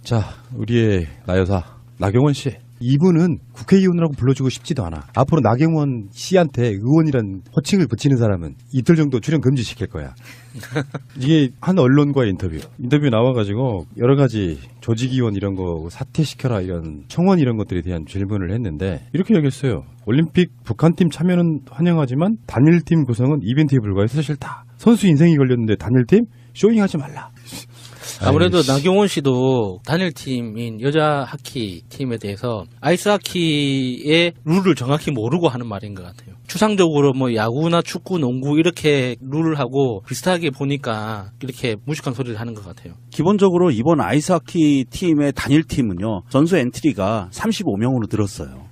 자, 우리의 나여사 나경원 씨. 이분은 국회의원이라고 불러주고 싶지도 않아. 앞으로 나경원 씨한테 의원이란 호칭을 붙이는 사람은 이틀 정도 출연 금지시킬 거야. 이게 한 언론과의 인터뷰 나와가지고 여러 가지 조직위원 이런 거 사퇴시켜라 이런 청원 이런 것들에 대한 질문을 했는데 이렇게 얘기했어요. 올림픽 북한팀 참여는 환영하지만 단일팀 구성은 이벤트에 불과해서 싫다. 선수 인생이 걸렸는데 단일팀 쇼잉하지 말라. 아무래도 아이씨. 나경원 씨도 단일팀인 여자 하키 팀에 대해서 아이스하키의 룰을 정확히 모르고 하는 말인 것 같아요. 추상적으로 뭐 야구나 축구, 농구 이렇게 룰을 하고 비슷하게 보니까 이렇게 무식한 소리를 하는 것 같아요. 기본적으로 이번 아이스하키 팀의 단일팀은요, 선수 엔트리가 35명으로 늘었어요.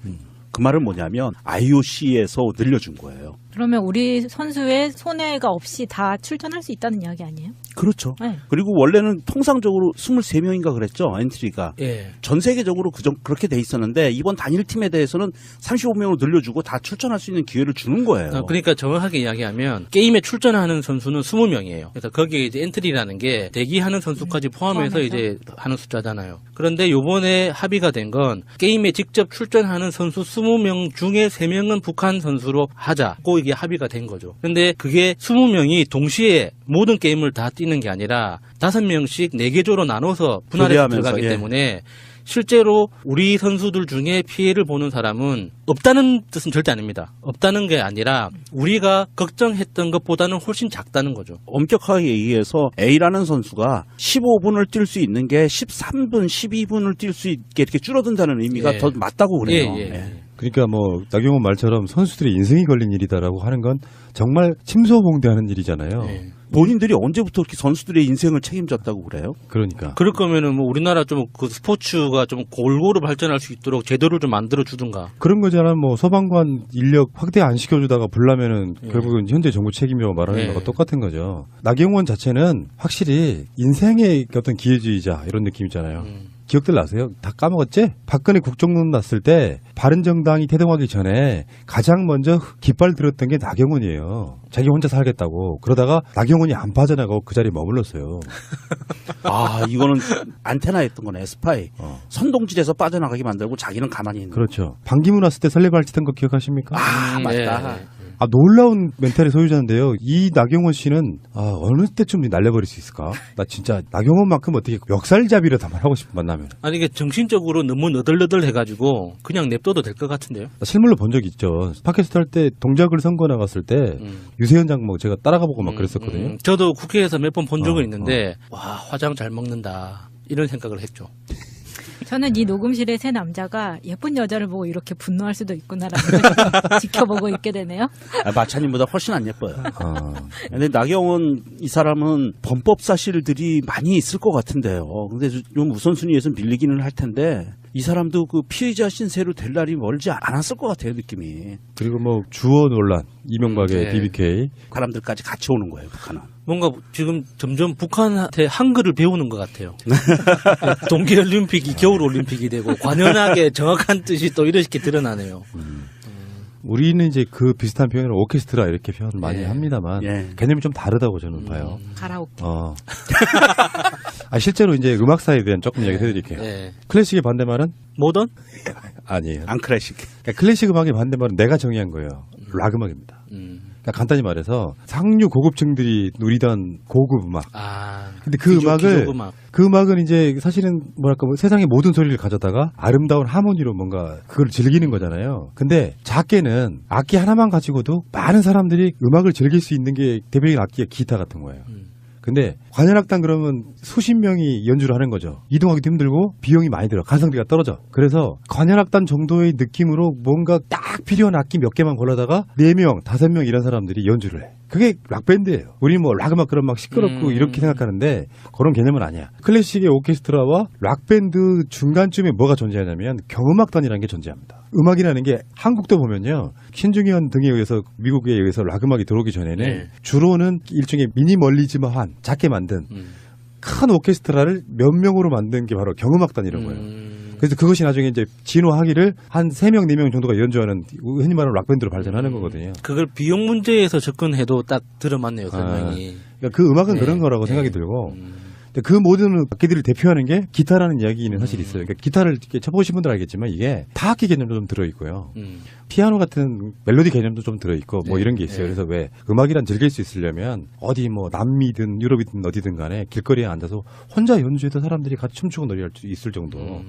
그 말은 뭐냐면 IOC에서 늘려준 거예요. 그러면 우리 선수의 손해가 없이 다 출전할 수 있다는 이야기 아니에요? 그렇죠. 네. 그리고 원래는 통상적으로 23명인가 그랬죠, 엔트리가. 예. 전 세계적으로 그렇게 돼 있었는데 이번 단일팀에 대해서는 35명으로 늘려주고 다 출전할 수 있는 기회를 주는 거예요. 그러니까 정확하게 이야기하면 게임에 출전하는 선수는 20명이에요. 그래서 거기에 이제 엔트리라는 게 대기하는 선수까지 포함해서 이제 하는 숫자잖아요. 그런데 요번에 합의가 된 건 게임에 직접 출전하는 선수 20명 중에 3명은 북한 선수로 하자고 이게 합의가 된 거죠. 근데 그게 20명이 동시에 모든 게임을 다 뛰는 게 아니라 5명씩 4개조로 나눠서 분할해서 교대하면서, 들어가기 예. 때문에 실제로 우리 선수들 중에 피해를 보는 사람은 없다는 뜻은 절대 아닙니다. 없다는 게 아니라 우리가 걱정했던 것보다는 훨씬 작다는 거죠. 엄격하게 얘기해서 A라는 선수가 15분을 뛸 수 있는 게 13분, 12분을 뛸 수 있게 이렇게 줄어든다는 의미가 예. 더 맞다고 그래요. 예, 예. 예. 그러니까 뭐 나경원 말처럼 선수들의 인생이 걸린 일이다라고 하는 건 정말 침소봉대하는 일이잖아요. 예. 본인들이 언제부터 이렇게 선수들의 인생을 책임졌다고 그래요? 그러니까. 그럴 거면은 뭐 우리나라 좀 그 스포츠가 좀 골고루 발전할 수 있도록 제도를 좀 만들어 주든가. 그런 거잖아. 뭐 소방관 인력 확대 안 시켜주다가 불나면은 결국은 현재 정부 책임이라고 말하는 예. 거가 똑같은 거죠. 나경원 자체는 확실히 인생의 어떤 기회주의자 이런 느낌 있잖아요. 기억들 나세요? 다 까먹었지? 박근혜 국정농단 났을 때 바른정당이 태동하기 전에 가장 먼저 깃발 들었던 게 나경원이에요. 자기 혼자 살겠다고. 그러다가 나경원이 안 빠져나가고 그 자리에 머물렀어요. 아, 이거는 안테나 했던 거네, 스파이. 선동질에서 빠져나가게 만들고 자기는 가만히 있는. 그렇죠. 반기문 왔을 때 설레발치던 거 기억하십니까? 아, 맞다. 예. 놀라운 멘탈의 소유자인데요. 이 나경원 씨는 어느 때쯤 날려버릴 수 있을까? 나 진짜 나경원만큼 어떻게 멱살잡이를 다 말하고 싶은 만나면. 아니 이게 정신적으로 너무 너덜너덜 해가지고 그냥 냅둬도 될 것 같은데요. 나 실물로 본 적 있죠. 팟캐스트 할 때 동작을 선거 나갔을 때 유세현 장모 제가 따라가보고 막 그랬었거든요. 저도 국회에서 몇 번 본 적은 어, 있는데 와 화장 잘 먹는다 이런 생각을 했죠. 저는 이 녹음실에 세 남자가 예쁜 여자를 보고 이렇게 분노할 수도 있구나라는 걸 지켜보고 있게 되네요. 아, 마차님보다 훨씬 안 예뻐요. 아, 근데 나경원 이 사람은 범법 사실들이 많이 있을 것 같은데요. 근데 좀 우선순위에서 밀리기는 할 텐데 이 사람도 그 피의자 신세로 될 날이 멀지 않았을 것 같아요, 느낌이. 그리고 뭐 주어 논란, 이명박의 네. BBK. 사람들까지 같이 오는 거예요, 북한은. 뭔가 지금 점점 북한한테 한글을 배우는 것 같아요. 동계올림픽이 겨울올림픽이 되고 관연하게 정확한 뜻이 또 이렇게 드러나네요. 우리는 이제 그 비슷한 표현을 오케스트라 이렇게 표현을 많이 예. 합니다만 예. 개념이 좀 다르다고 저는 봐요. 가라오케. 실제로 이제 음악사에 대한 조금 얘기 해드릴게요. 네. 클래식의 반대말은 모던? 아니에요. 안 클래식. 그러니까 클래식 음악의 반대말은 내가 정의한 거예요. 락 음악입니다. 그러니까 간단히 말해서 상류 고급층들이 누리던 고급 음악. 아. 근데 그 음악을 기존 그 음악은 이제 사실은 뭐랄까 뭐 세상의 모든 소리를 가져다가 아름다운 하모니로 뭔가 그걸 즐기는 거잖아요. 근데 작게는 악기 하나만 가지고도 많은 사람들이 음악을 즐길 수 있는 게 대표적인 악기가 기타 같은 거예요. 근데 관현악단 그러면 수십 명이 연주를 하는 거죠. 이동하기도 힘들고 비용이 많이 들어. 가성비가 떨어져. 그래서 관현악단 정도의 느낌으로 뭔가 딱 필요한 악기 몇 개만 골라다가 4명, 5명 이런 사람들이 연주를 해. 그게 락밴드예요. 우리 뭐 락음악 그런 막 시끄럽고 이렇게 생각하는데 그런 개념은 아니야. 클래식의 오케스트라와 락밴드 중간쯤에 뭐가 존재하냐면 경음악단이라는 게 존재합니다. 음악이라는 게 한국도 보면요. 신중현 등에 의해서 미국에 의해서 락음악이 들어오기 전에는 네. 주로는 일종의 미니멀리즘한 작게 만든 큰 오케스트라를 몇 명으로 만든 게 바로 경음악단이라는 거예요. 그래서 그것이 나중에 이제 진화하기를 한 3명, 4명 정도가 연주하는 흔히 말하는 락밴드로 발전하는 거거든요. 그걸 비용 문제에서 접근해도 딱 들어맞네요, 설명이. 그러니까 그 음악은 네. 그런 거라고 생각이 들고 근데 그 모든 악기들을 대표하는 게 기타라는 이야기는 사실 있어요. 그러니까 기타를 이렇게 쳐보신 분들 알겠지만 이게 타악기 개념도 좀 들어있고요. 피아노 같은 멜로디 개념도 좀 들어있고 뭐 네. 이런 게 있어요. 네. 그래서 왜 음악이란 즐길 수 있으려면 어디 뭐 남미든 유럽이든 어디든 간에 길거리에 앉아서 혼자 연주해도 사람들이 같이 춤추고 노래할 수 있을 정도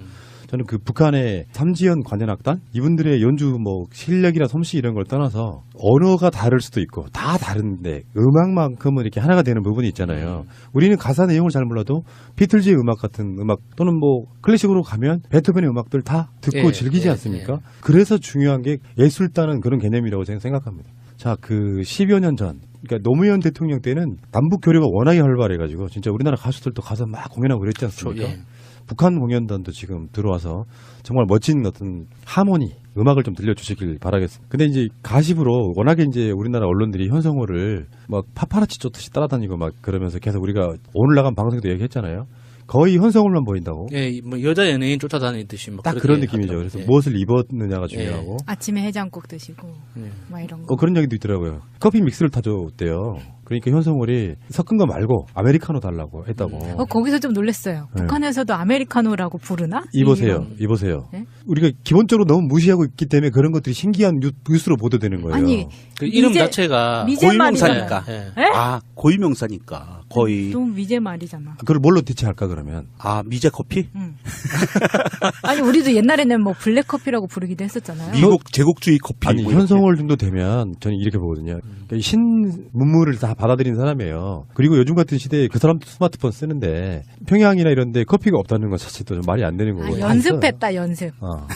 저는 그 북한의 삼지연 관현악단 이분들의 연주 뭐 실력이나 솜씨 이런 걸 떠나서 언어가 다를 수도 있고 다 다른데 음악만큼은 이렇게 하나가 되는 부분이 있잖아요. 우리는 가사 내용을 잘 몰라도 비틀즈의 음악 같은 음악 또는 뭐 클래식으로 가면 베토벤의 음악들 다 듣고 예, 즐기지 예, 않습니까? 예. 그래서 중요한 게 예술단은 그런 개념이라고 저는 생각합니다. 자, 그 10여 년 전, 그러니까 노무현 대통령 때는 남북 교류가 워낙에 활발해가지고 진짜 우리나라 가수들도 가서 막 공연하고 그랬지 않습니까? 예. 북한 공연단도 지금 들어와서 정말 멋진 어떤 하모니, 음악을 좀 들려주시길 바라겠습니다. 근데 이제 가십으로 워낙에 이제 우리나라 언론들이 현성호를 막 파파라치 쫓듯이 따라다니고 막 그러면서 계속 우리가 오늘 나간 방송에도 얘기했잖아요. 거의 현성호만 보인다고. 예, 뭐 여자 연예인 쫓아다니듯이 뭐 딱 그렇게 그런 느낌이죠. 하더라고요. 그래서 예. 무엇을 입었느냐가 중요하고. 아침에 해장국 드시고 예. 막 이런 거. 그런 얘기도 있더라고요. 커피 믹스를 타줬대요. 그러니까 현성월이 섞은 거 말고 아메리카노 달라고 했다고. 거기서 좀 놀랐어요. 네. 북한에서도 아메리카노라고 부르나? 이보세요. 이보세요. 네? 우리가 기본적으로 너무 무시하고 있기 때문에 그런 것들이 신기한 뉴스로 보도되는 거예요. 아니, 그 이름 미제- 자체가 고유명사니까. 예, 예. 에? 아, 고유명사니까 거의. 너무 미제 말이잖아. 그걸 뭘로 대체할까 그러면? 아, 미제 커피? 응. 아니 우리도 옛날에는 뭐 블랙커피라고 부르기도 했었잖아요. 미국 제국주의 커피. 아니 뭐 이렇게. 현성월 정도 되면 저는 이렇게 보거든요. 그러니까 신문물을 다 받아들인 사람이에요. 그리고 요즘 같은 시대에 그 사람도 스마트폰 쓰는데 평양이나 이런 데 커피가 없다는 것 자체도 좀 말이 안 되는 거고. 다 있어요. 연습했다 연습. 어.